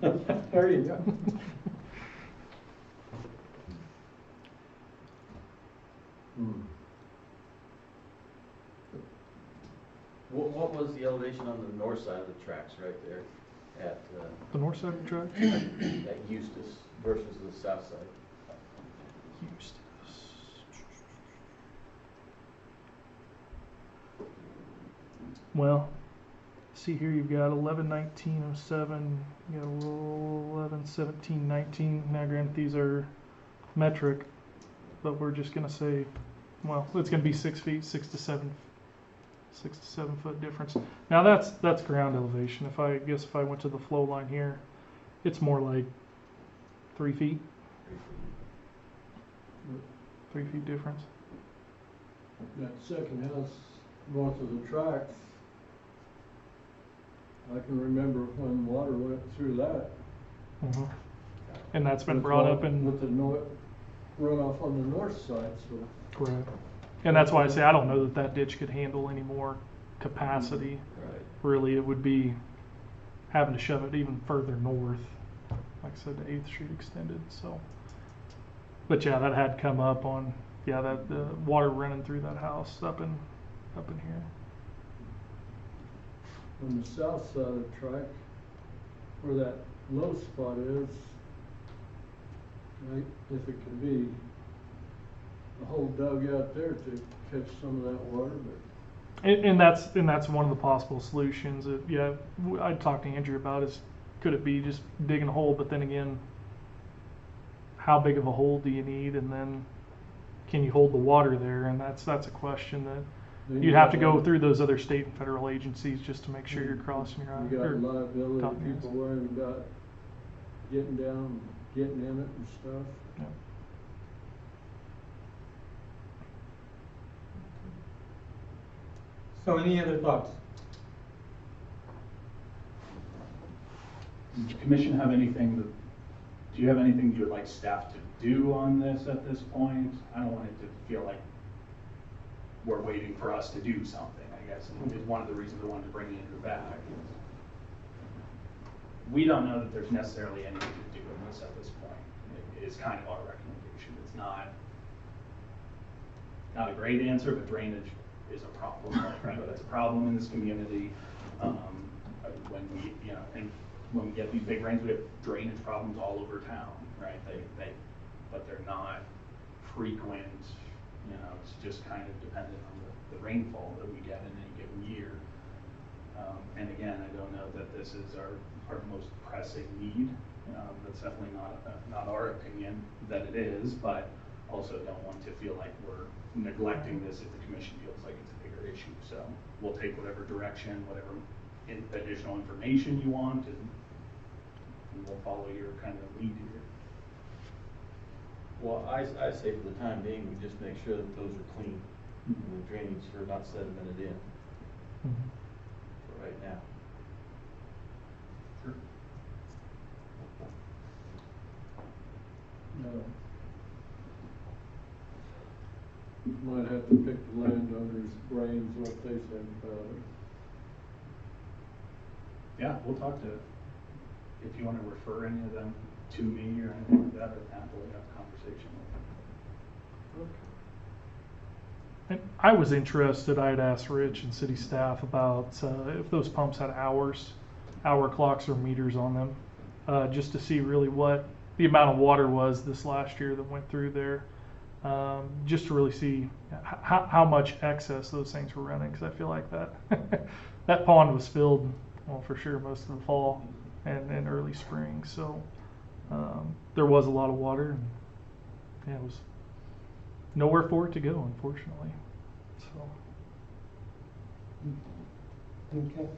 There you go. What was the elevation on the north side of the tracks right there at The north side of the track. at Eustis versus the south side? Eustis. Well, see here you've got 11/19/07, you got 11/17/19. Now granted these are metric, but we're just gonna say, well, it's gonna be 6 feet, 6 to 7 foot difference. Now that's ground elevation. If I went to the flow line here, it's more like 3 feet. 3 feet difference. That second house north of the tracks, I can remember when water went through that. Mm-hmm. And that's been With brought wa- up in. With the runoff on the north side, so. Correct. And that's why I say I don't know that that ditch could handle any more capacity. Right. Really, it would be having to shove it even further north. Like I said, the 8th Street extended, so. But yeah, that had come up on, yeah, that the water running through that house up in here. On the south side of the track, where that low spot is, right, if it can be a hole dug out there to catch some of that water, but And that's one of the possible solutions. That, yeah, I'd talk to Andrew about is could it be just digging a hole, but then again, how big of a hole do you need, and then can you hold the water there? And that's a question that then you'd have to go through those other state and federal agencies just to make sure you're crossing your you got or liability, dotting your people I's. worrying about getting down, getting in it and stuff. Yeah. So any other thoughts? Does the commission have anything that, do you have anything you would like staff to do on this at this point? I don't want it to feel like we're waiting for us to do something, I guess, and it's one of the reasons I wanted to bring Andrew back. We don't know that there's necessarily anything to do in this at this point. It is kind of our recommendation. It's not a great answer, but drainage is a problem, right? It's a problem in this community. When we, you know, and when we get these big rains, we have drainage problems all over town, right? But they're not frequent. You know, it's just kind of dependent on the rainfall that we get in any given year. And again, I don't know that this is our most pressing need. That's definitely not our opinion that it is, but also don't want to feel like we're neglecting this if the commission feels like it's a bigger issue. So we'll take whatever direction, whatever additional information you want, and we'll follow your kind of lead here. Well, I say for the time being, we just make sure that those are clean, and the drainage are not sedimented in for right now. Sure. Might have to pick the landowners' brains, what they think about it. Yeah, we'll talk to, if you want to refer any of them to me or anything like that, I'd happily have a conversation with them. Okay. And I was interested, I had asked Rich and city staff about if those pumps had hour clocks or meters on them, just to see really what the amount of water was this last year that went through there, just to really see how much excess those things were running, because I feel like that pond was filled, well, for sure most of the fall and early spring, so there was a lot of water, and yeah, it was nowhere for it to go, unfortunately. So. Okay.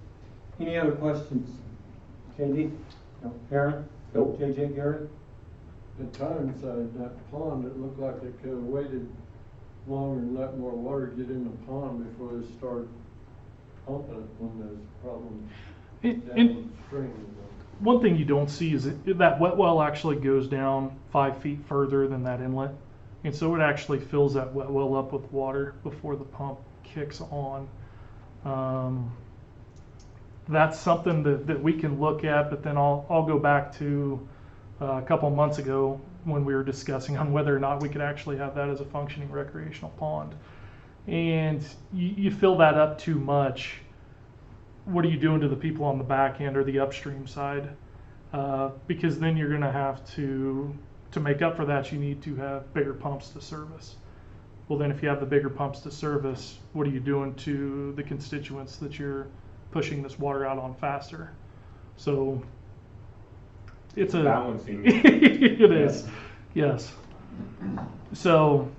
Any other questions? JD? No. Aaron? Nope. JJ, Gary? At times, that pond, it looked like they could have waited longer and let more water get in the pond before they started pumping it when there's problems downstream. One thing you don't see is that wet well actually goes down 5 feet further than that inlet. And so it actually fills that wet well up with water before the pump kicks on. That's something that we can look at, but then I'll go back to a couple of months ago when we were discussing on whether or not we could actually have that as a functioning recreational pond. And you fill that up too much, what are you doing to the people on the back end or the upstream side? Because then you're going to have to make up for that, you need to have bigger pumps to service. Well, then if you have the bigger pumps to service, what are you doing to the constituents that you're pushing this water out on faster? So it's a balancing. it is, yes. So,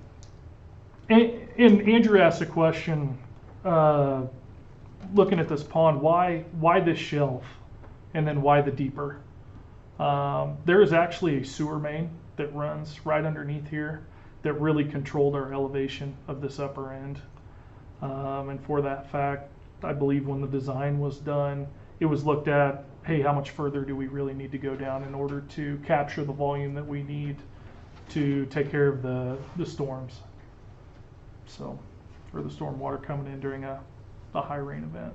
and Andrew asked a question, looking at this pond, why this shelf, and then why the deeper? There is actually a sewer main that runs right underneath here that really controlled our elevation of this upper end. And for that fact, I believe when the design was done, it was looked at, hey, how much further do we really need to go down in order to capture the volume that we need to take care of the storms? So for the storm water coming in during a high rain event.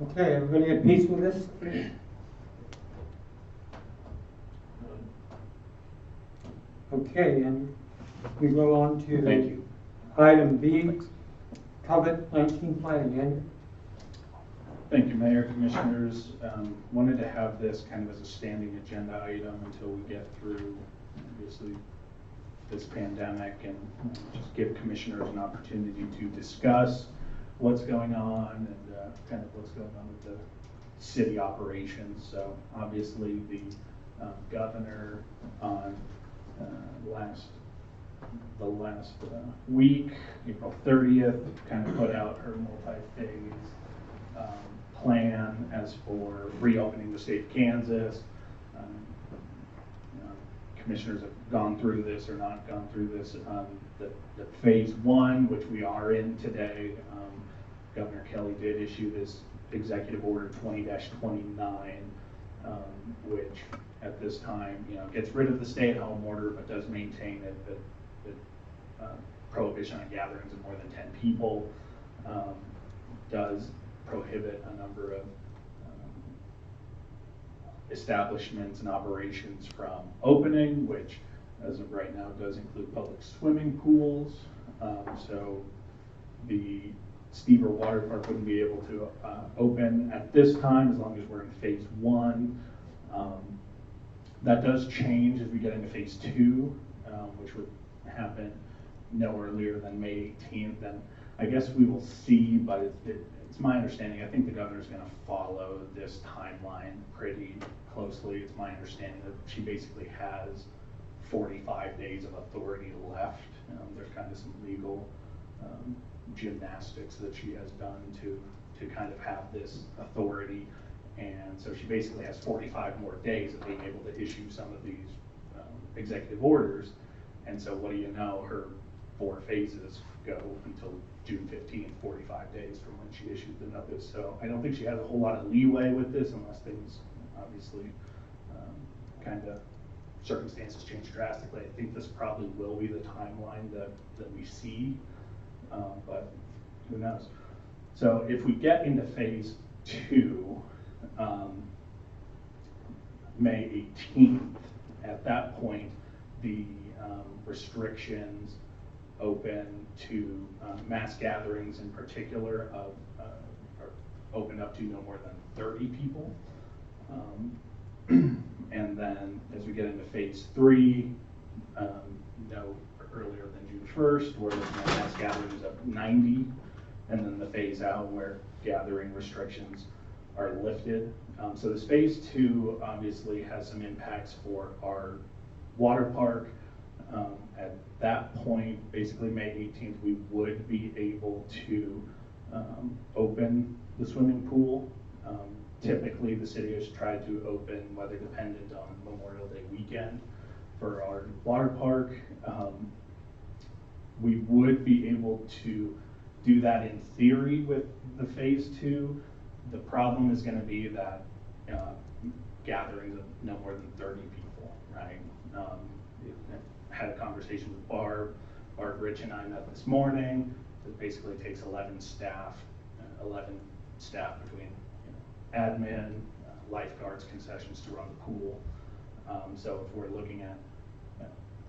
Okay, everybody at peace with this? Okay, and we go on to Thank you. item B, COVID-19 planning. Andrew? Thank you, Mayor, Commissioners. Wanted to have this kind of as a standing agenda item until we get through, obviously, this pandemic, and just give commissioners an opportunity to discuss what's going on and kind of what's going on with the city operations. So obviously the governor on the last week, April 30th, kind of put out her multi-phase plan as for reopening the state of Kansas. Commissioners have gone through this or not gone through this. The phase one, which we are in today, Governor Kelly did issue this executive order 20-29, which at this time, gets rid of the stay-at-home order, but does maintain the prohibition on gatherings of more than 10 people, does prohibit a number of establishments and operations from opening, which as of right now does include public swimming pools. So the Stever Water Park wouldn't be able to open at this time as long as we're in phase one. That does change as we get into phase two, which would happen no earlier than May 18th. And I guess we will see, but it's my understanding, I think the governor's going to follow this timeline pretty closely. It's my understanding that she basically has 45 days of authority left. There's kind of some legal gymnastics that she has done to kind of have this authority. And so she basically has 45 more days of being able to issue some of these executive orders. And so what do you know, her 4 phases go until June 15th, 45 days from when she issued the notice. So I don't think she has a whole lot of leeway with this unless things obviously kind of circumstances change drastically. I think this probably will be the timeline that we see, but who knows. So if we get into phase 2, May 18th, at that point, the restrictions open to mass gatherings in particular are opened up to no more than 30 people. And then as we get into phase 3, no earlier than June 1st, we're looking at mass gatherings of 90, and then the phase out where gathering restrictions are lifted. So this phase 2 obviously has some impacts for our water park. At that point, basically May 18th, we would be able to open the swimming pool. Typically, the city has tried to open, weather dependent, on Memorial Day weekend for our water park. We would be able to do that in theory with the phase 2. The problem is going to be that gatherings of no more than 30 people, right? Had a conversation with Barb, Rich, and I met this morning. It basically takes 11 staff between admin, lifeguards, concessions to run the pool. So if we're looking at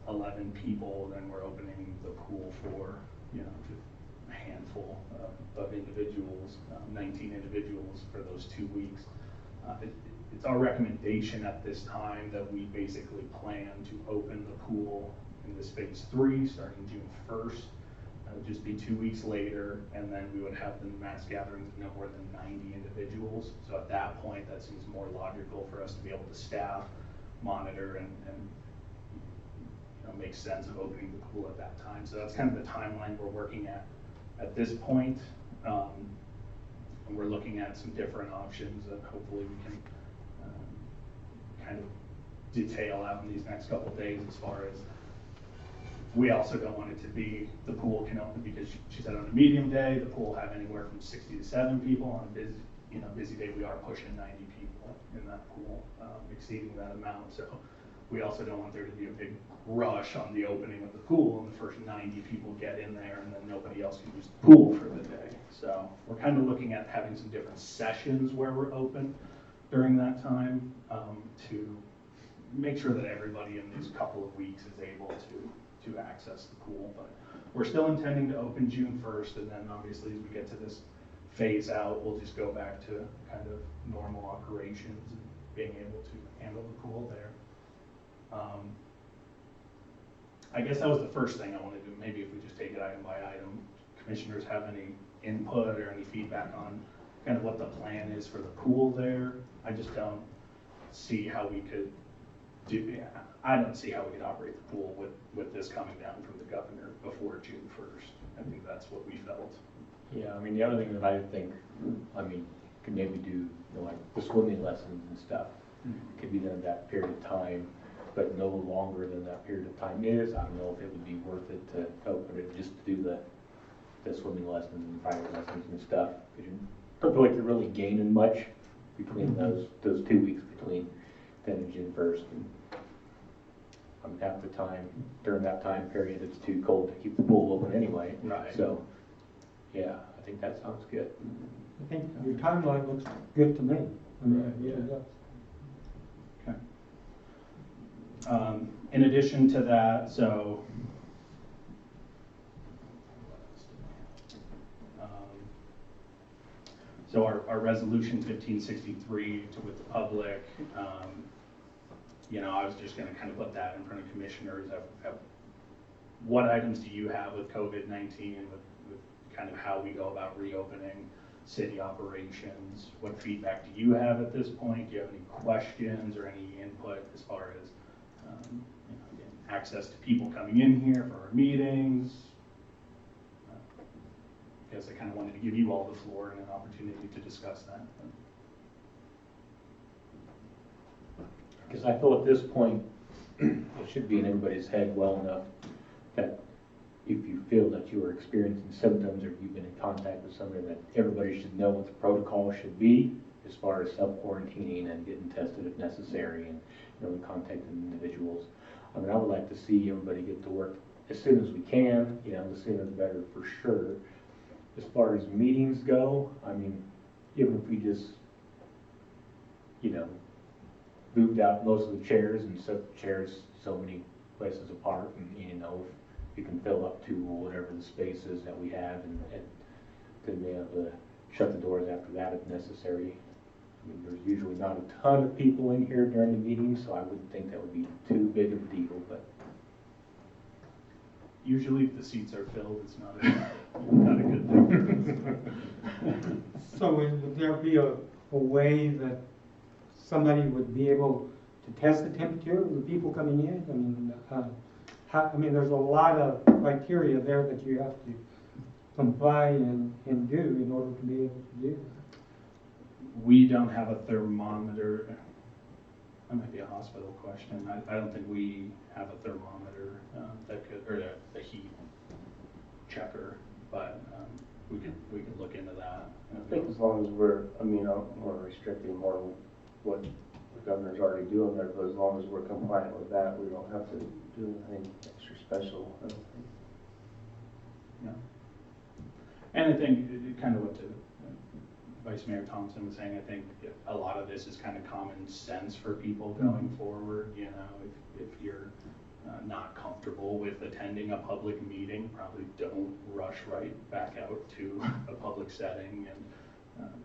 11 people, then we're opening the pool for a handful of individuals, 19 individuals for those 2 weeks. It's our recommendation at this time that we basically plan to open the pool in this phase 3 starting June 1st. It would just be 2 weeks later, and then we would have the mass gatherings of no more than 90 individuals. So at that point, that seems more logical for us to be able to staff, monitor, and make sense of opening the pool at that time. So that's kind of the timeline we're working at this point. And we're looking at some different options that hopefully we can kind of detail out in these next couple of days. As far as, we also don't want it to be, the pool can open, because she said on a medium day, the pool will have anywhere from 60 to 7 people. On a busy day, we are pushing 90 people in that pool, exceeding that amount. So we also don't want there to be a big rush on the opening of the pool and the first 90 people get in there and then nobody else can use the pool for the day. So we're kind of looking at having some different sessions where we're open during that time to make sure that everybody in these couple of weeks is able to access the pool. But we're still intending to open June 1st, and then obviously as we get to this phase out, we'll just go back to kind of normal operations and being able to handle the pool there. I guess that was the first thing I wanted to do. Maybe if we just take it item by item, commissioners have any input or any feedback on kind of what the plan is for the pool there. I just don't see how we could I don't see how we could operate the pool with this coming down from the governor before June 1st. I think that's what we felt. Yeah, I mean, the other thing that I think, I mean, could maybe do, you know, like the swimming lessons and stuff, could be done at that period of time, but no longer than that period of time is. I don't know if it would be worth it to open it just to do the swimming lessons and private lessons and stuff. Because you don't feel like you're really gaining much between those 2 weeks between then and June 1st. And, half the time, during that time period, it's too cold to keep the pool open anyway. Right. So, yeah, I think that sounds good. I think your timeline looks good to me. I mean, it really does. Okay. In addition to that, so our resolution 1563 with the public, you know, I was just going to kind of put that in front of commissioners. What items do you have with COVID-19 and with kind of how we go about reopening city operations? What feedback do you have at this point? Do you have any questions or any input as far as you know, again, access to people coming in here for our meetings? I guess I kind of wanted to give you all the floor and an opportunity to discuss that. Because I feel at this point, it should be in everybody's head well enough that if you feel that you are experiencing symptoms or you've been in contact with somebody, that everybody should know what the protocol should be as far as self-quarantining and getting tested if necessary, and, you know, contacting individuals. I mean, I would like to see everybody get to work as soon as we can, you know, the sooner the better for sure. As far as meetings go, I mean, even if we just, you know, moved out most of the chairs and set the chairs so many places apart, and, you know, if you can fill up to whatever the space is that we have, and then be able to shut the doors after that if necessary. I mean, there's usually not a ton of people in here during the meeting, so I wouldn't think that would be too big of a deal, but Usually if the seats are filled, it's not a good thing. So would there be a way that somebody would be able to test the temperature of the people coming in? I mean, there's a lot of criteria there that you have to comply and do in order to be able to do that. We don't have a thermometer. That might be a hospital question. I don't think we have a thermometer that could, or a heat checker, but we could look into that. I think as long as we're, I mean, I'm more restricting more what the governor's already doing there, but as long as we're compliant with that, we don't have to do anything extra special, I don't think. Yeah. And I think kind of what the Vice Mayor Thompson was saying, I think a lot of this is kind of common sense for people going forward. You know, if you're not comfortable with attending a public meeting, probably don't rush right back out to a public setting. And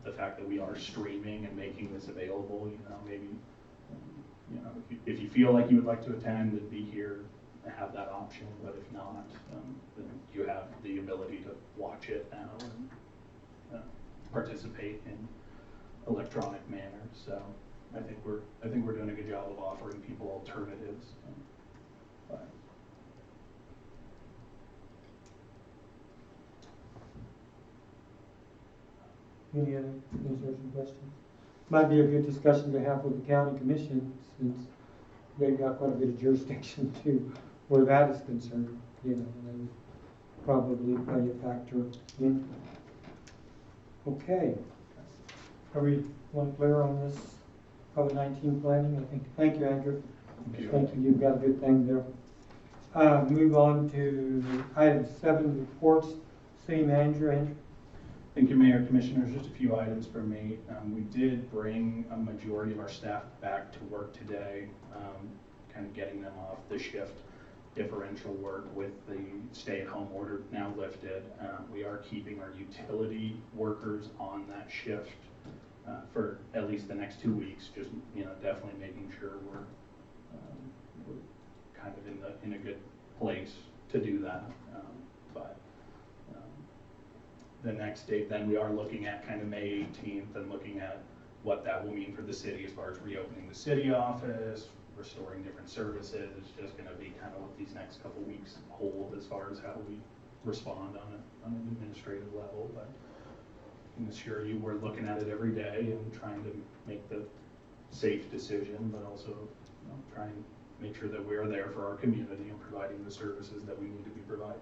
the fact that we are streaming and making this available, you know, maybe, you know, if you feel like you would like to attend and be here, have that option. But if not, then you have the ability to watch it now and participate in electronic manner. So I think we're doing a good job of offering people alternatives. But Any other concerns or questions? Might be a good discussion to have with the county commission, since they've got quite a bit of jurisdiction to where that is concerned. You know, they would probably play a factor in. Okay. Are we clear on this COVID-19 planning? I think. Thank you, Andrew. Thank you, you've got a good thing there. Move on to item 7, reports. City Manager, Andrew. Thank you, Mayor, Commissioners. Just a few items for me. We did bring a majority of our staff back to work today, kind of getting them off the shift differential work with the stay-at-home order now lifted. We are keeping our utility workers on that shift for at least the next 2 weeks. Just definitely making sure we're kind of in a good place to do that. But the next date, then we are looking at kind of May 18th and looking at what that will mean for the city as far as reopening the city office, restoring different services. It's just going to be kind of what these next couple weeks hold as far as how we respond on an administrative level. But I can assure you we're looking at it every day and trying to make the safe decision, but also try and make sure that we're there for our community and providing the services that we need to be providing.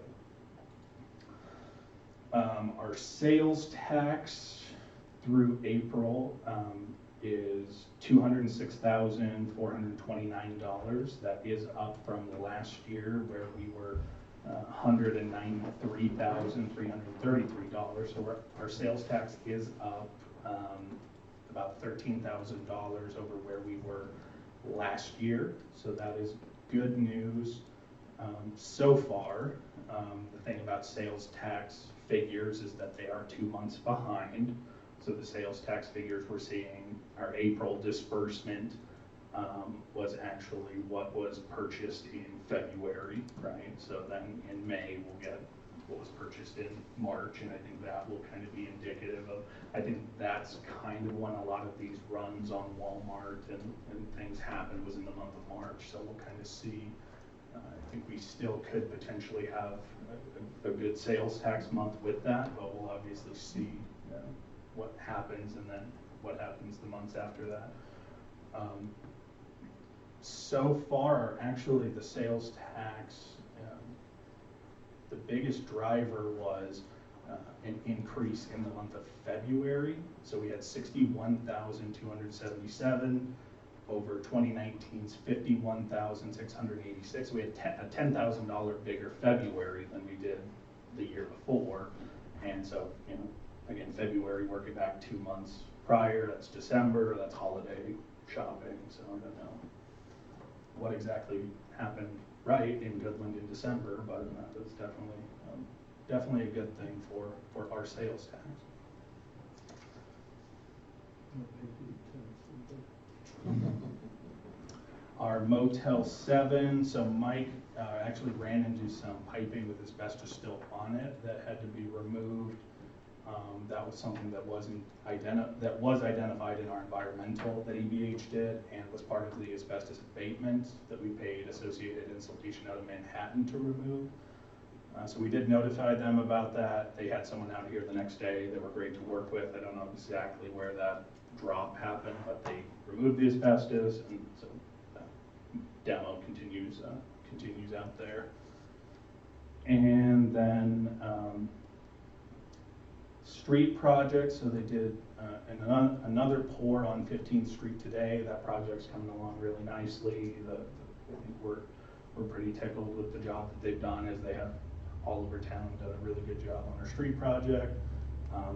Our sales tax through April is $206,429. That is up from last year where we were $193,333. So our sales tax is up about $13,000 over where we were last year. So that is good news so far. The thing about sales tax figures is that they are 2 months behind. So the sales tax figures we're seeing, our April disbursement was actually what was purchased in February, right? So then in May we'll get what was purchased in March, and I think that will kind of be indicative of, I think that's kind of when a lot of these runs on Walmart and things happened was in the month of March. So we'll kind of see, I think we still could potentially have a good sales tax month with that, but we'll obviously see what happens and then what happens the months after that. So far, actually, the sales tax, the biggest driver was an increase in the month of February. So we had 61,277 over 2019's 51,686. We had a $10,000 bigger February than we did the year before. And so, again, February working back 2 months prior, that's December, that's holiday shopping. So I don't know what exactly happened right in Goodland in December, but that's definitely a good thing for our sales tax. Our Motel 7, so Mike actually ran into some piping with asbestos still on it that had to be removed. That was something that was identified in our environmental that EBH did and was part of the asbestos abatement that we paid Associated Insulation out of Manhattan to remove. So we did notify them about that. They had someone out here the next day. They were great to work with. I don't know exactly where that drop happened, but they removed the asbestos, and so that demo continues out there. And then street projects, so they did another pour on 15th Street today. That project's coming along really nicely. I think we're pretty tickled with the job that they've done, as they have all over town done a really good job on our street project.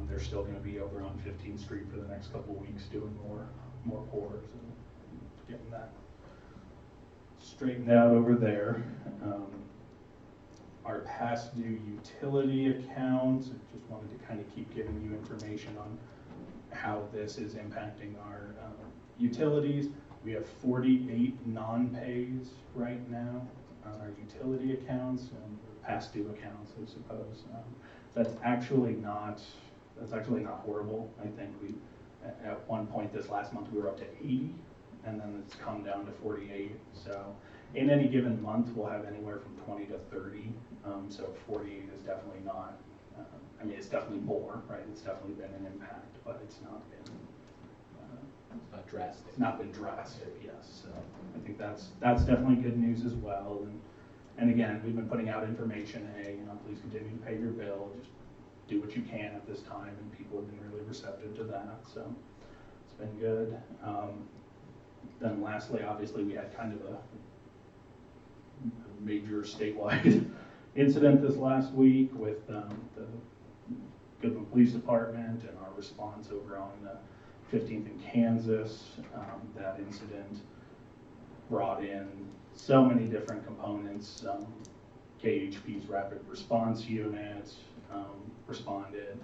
They're still going to be over on 15th Street for the next couple of weeks doing more pours and getting that straightened out over there. Our past due utility accounts, I just wanted to kind of keep giving you information on how this is impacting our utilities. We have 48 non-pays right now on our utility accounts, past due accounts, I suppose. That's actually not horrible. I think at one point this last month we were up to 80, and then it's come down to 48. So in any given month we'll have anywhere from 20 to 30. So 48 is definitely not, it's definitely more, right? It's definitely been an impact, but it's not been It's not drastic. It's not been drastic, yes. So I think that's definitely good news as well. And again, we've been putting out information, hey, please continue to pay your bill. Just do what you can at this time, and people have been really receptive to that. So it's been good. Then lastly, obviously, we had kind of a major statewide incident this last week with the Goodland Police Department and our response over on 15th in Kansas. That incident brought in so many different components. KHP's Rapid Response Unit responded,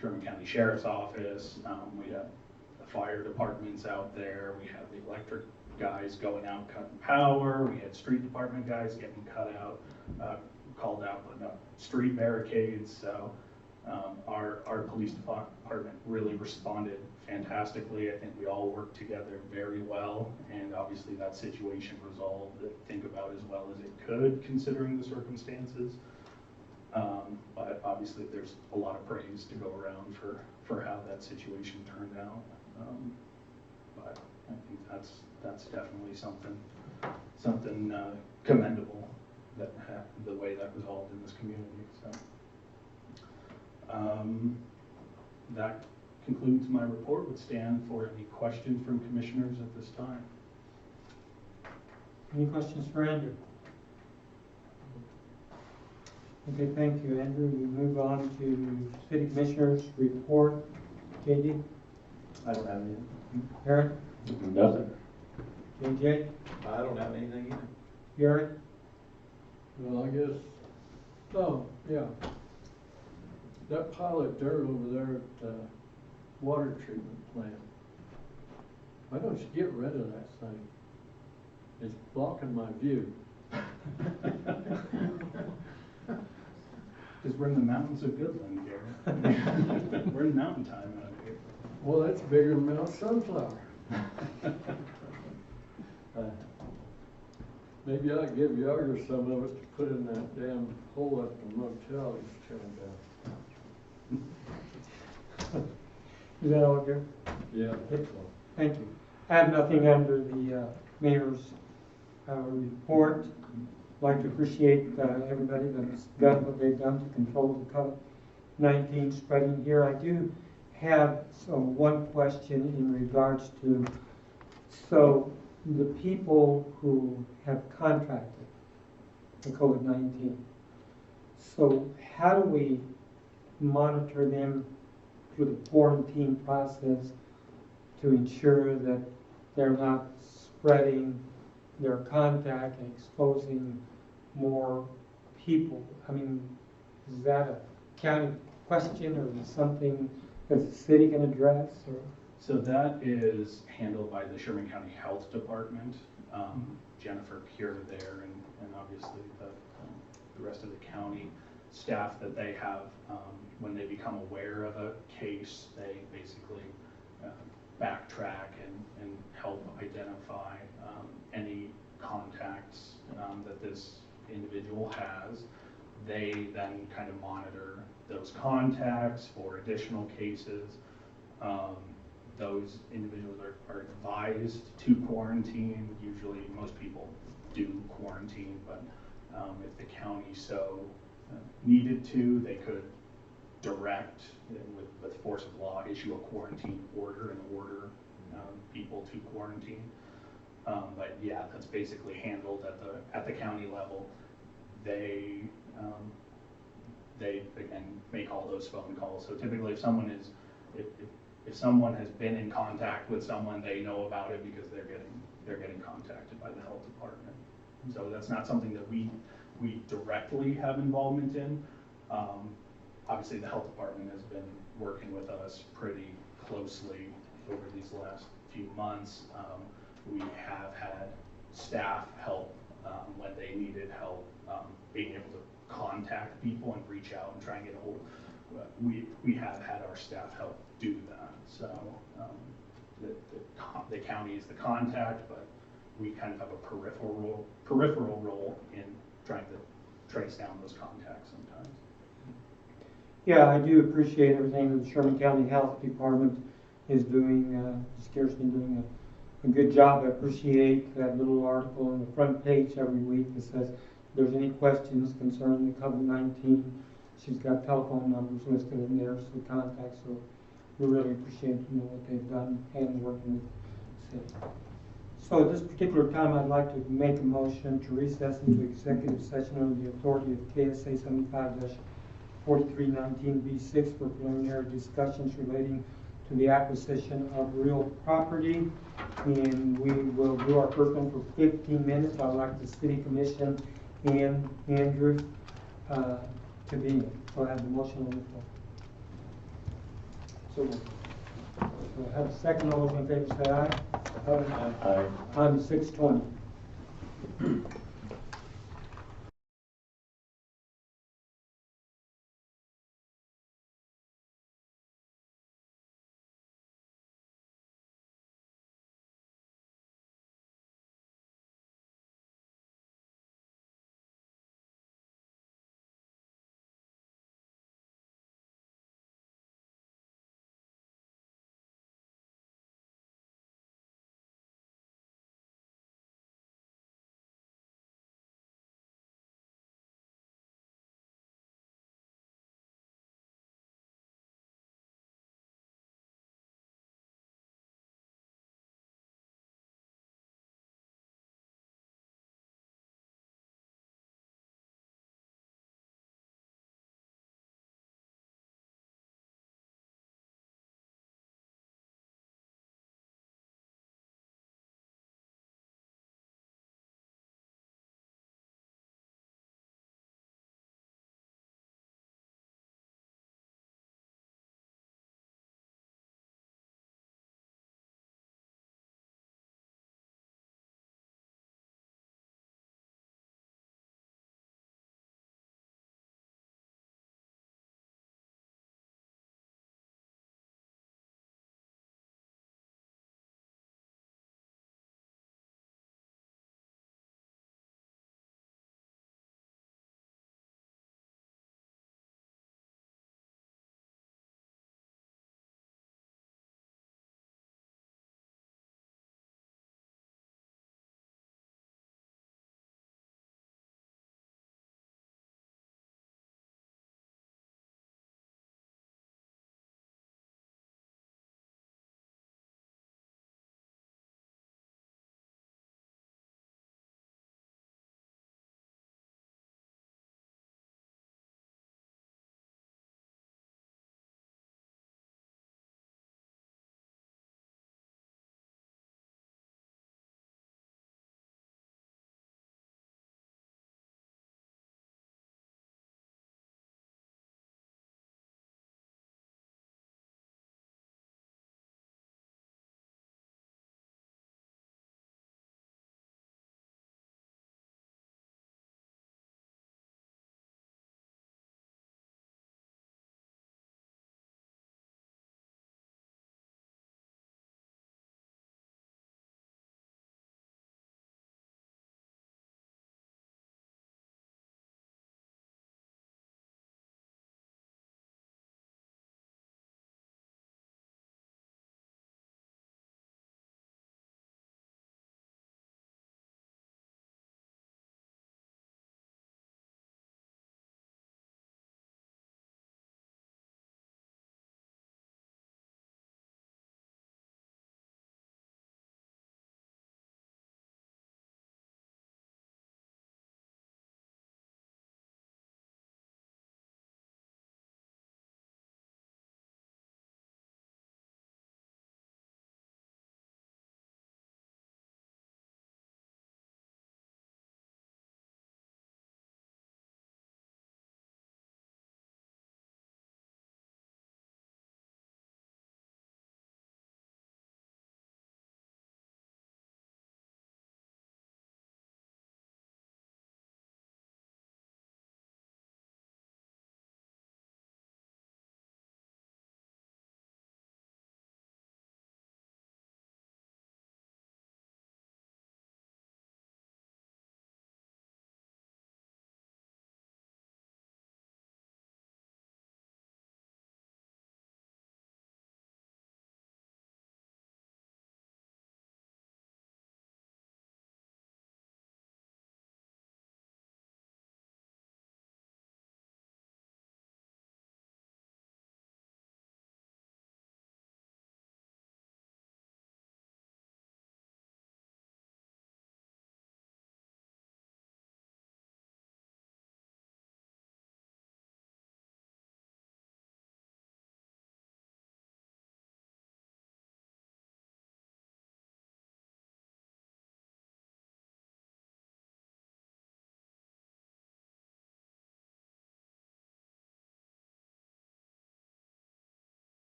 Sherman County Sheriff's Office, we had the fire departments out there, we had the electric guys going out cutting power, we had street department guys getting called out putting up street barricades. So our police department really responded fantastically. I think we all worked together very well, and obviously that situation resolved, I think, about as well as it could considering the circumstances. But obviously there's a lot of praise to go around for how that situation turned out. But I think that's definitely something commendable, that the way that resolved in this community. So that concludes my report. Would stand for any questions from commissioners at this time. Any questions for Andrew? Okay, thank you, Andrew. We move on to City Commissioners report. JD? I don't have anything. Aaron? Nothing. JJ? I don't have anything either. Gary? Well, I guess, oh, yeah. That pile of dirt over there at the water treatment plant, why don't you get rid of that thing? It's blocking my view. Because we're in the mountains of Goodland here. We're in mountain time out here. Well, that's bigger than Mount Sunflower. Maybe I'll give Yager some of it to put in that damn hole at the motel he's tearing down. Is that all, Gary? Yeah. Thank you. I have nothing under the mayor's report. I'd like to appreciate everybody that's done what they've done to control the COVID-19 spreading here. I do have one question in regards to, so the people who have contracted the COVID-19, so how do we monitor them through the quarantine process to ensure that they're not spreading their contact and exposing more people? I mean, is that a county question, or is it something that the city can address? Or? So that is handled by the Sherman County Health Department. Jennifer Cure there, and obviously the rest of the county staff that they have. When they become aware of a case, they basically backtrack and help identify any contacts that this individual has. They then kind of monitor those contacts for additional cases. Those individuals are advised to quarantine. Usually most people do quarantine, but if the county so needed to, they could direct, with force of law, issue a quarantine order and order people to quarantine. But yeah, that's basically handled at the county level. They again make all those phone calls. So typically, if someone has been in contact with someone, they know about it because they're getting contacted by the health department. So that's not something that we directly have involvement in. Obviously, the health department has been working with us pretty closely over these last few months. We have had staff help when they needed help, being able to contact people and reach out and try and get a hold. We have had our staff help do that. So the county is the contact, but we kind of have a peripheral role in trying to trace down those contacts sometimes. Yeah, I do appreciate everything that the Sherman County Health Department is doing. Scare's been doing a good job. I appreciate that little article on the front page every week that says if there's any questions concerning the COVID-19, she's got telephone numbers listed in there, so contact. So we really appreciate what they've done and working with the city. So at this particular time, I'd like to make a motion to recess into executive session under the authority of KSA 75-4319B6 for preliminary discussions relating to the acquisition of real property. And we will do our first one for 15 minutes. I'd like the city commission and Andrew to be in. So I have the motion on the floor. So we'll have a second. All those in favor say aye. Aye. Time is 6:20.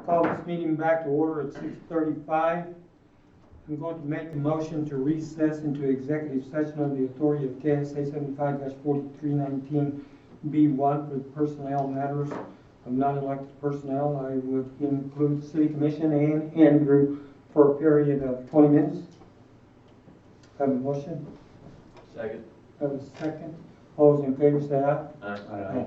Call this meeting back to order at 6:35. I'm going to make the motion to recess into executive session under the authority of KSA 75-4319B1 for personnel matters of non-elected personnel. I would include City Commission and Andrew for a period of 20 minutes. Have a motion? Second. Have a second? All those in favor say aye. Aye. Aye.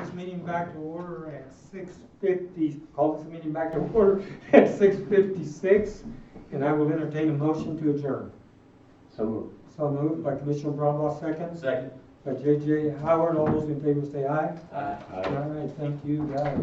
this meeting back to order at 6:50, call this meeting back to order at 6:56, and I will entertain a motion to adjourn. So moved. So moved by Commissioner Brombaugh, second. Second. By J.J. Howard, all those in favor say aye. Aye. All right, thank you, guys.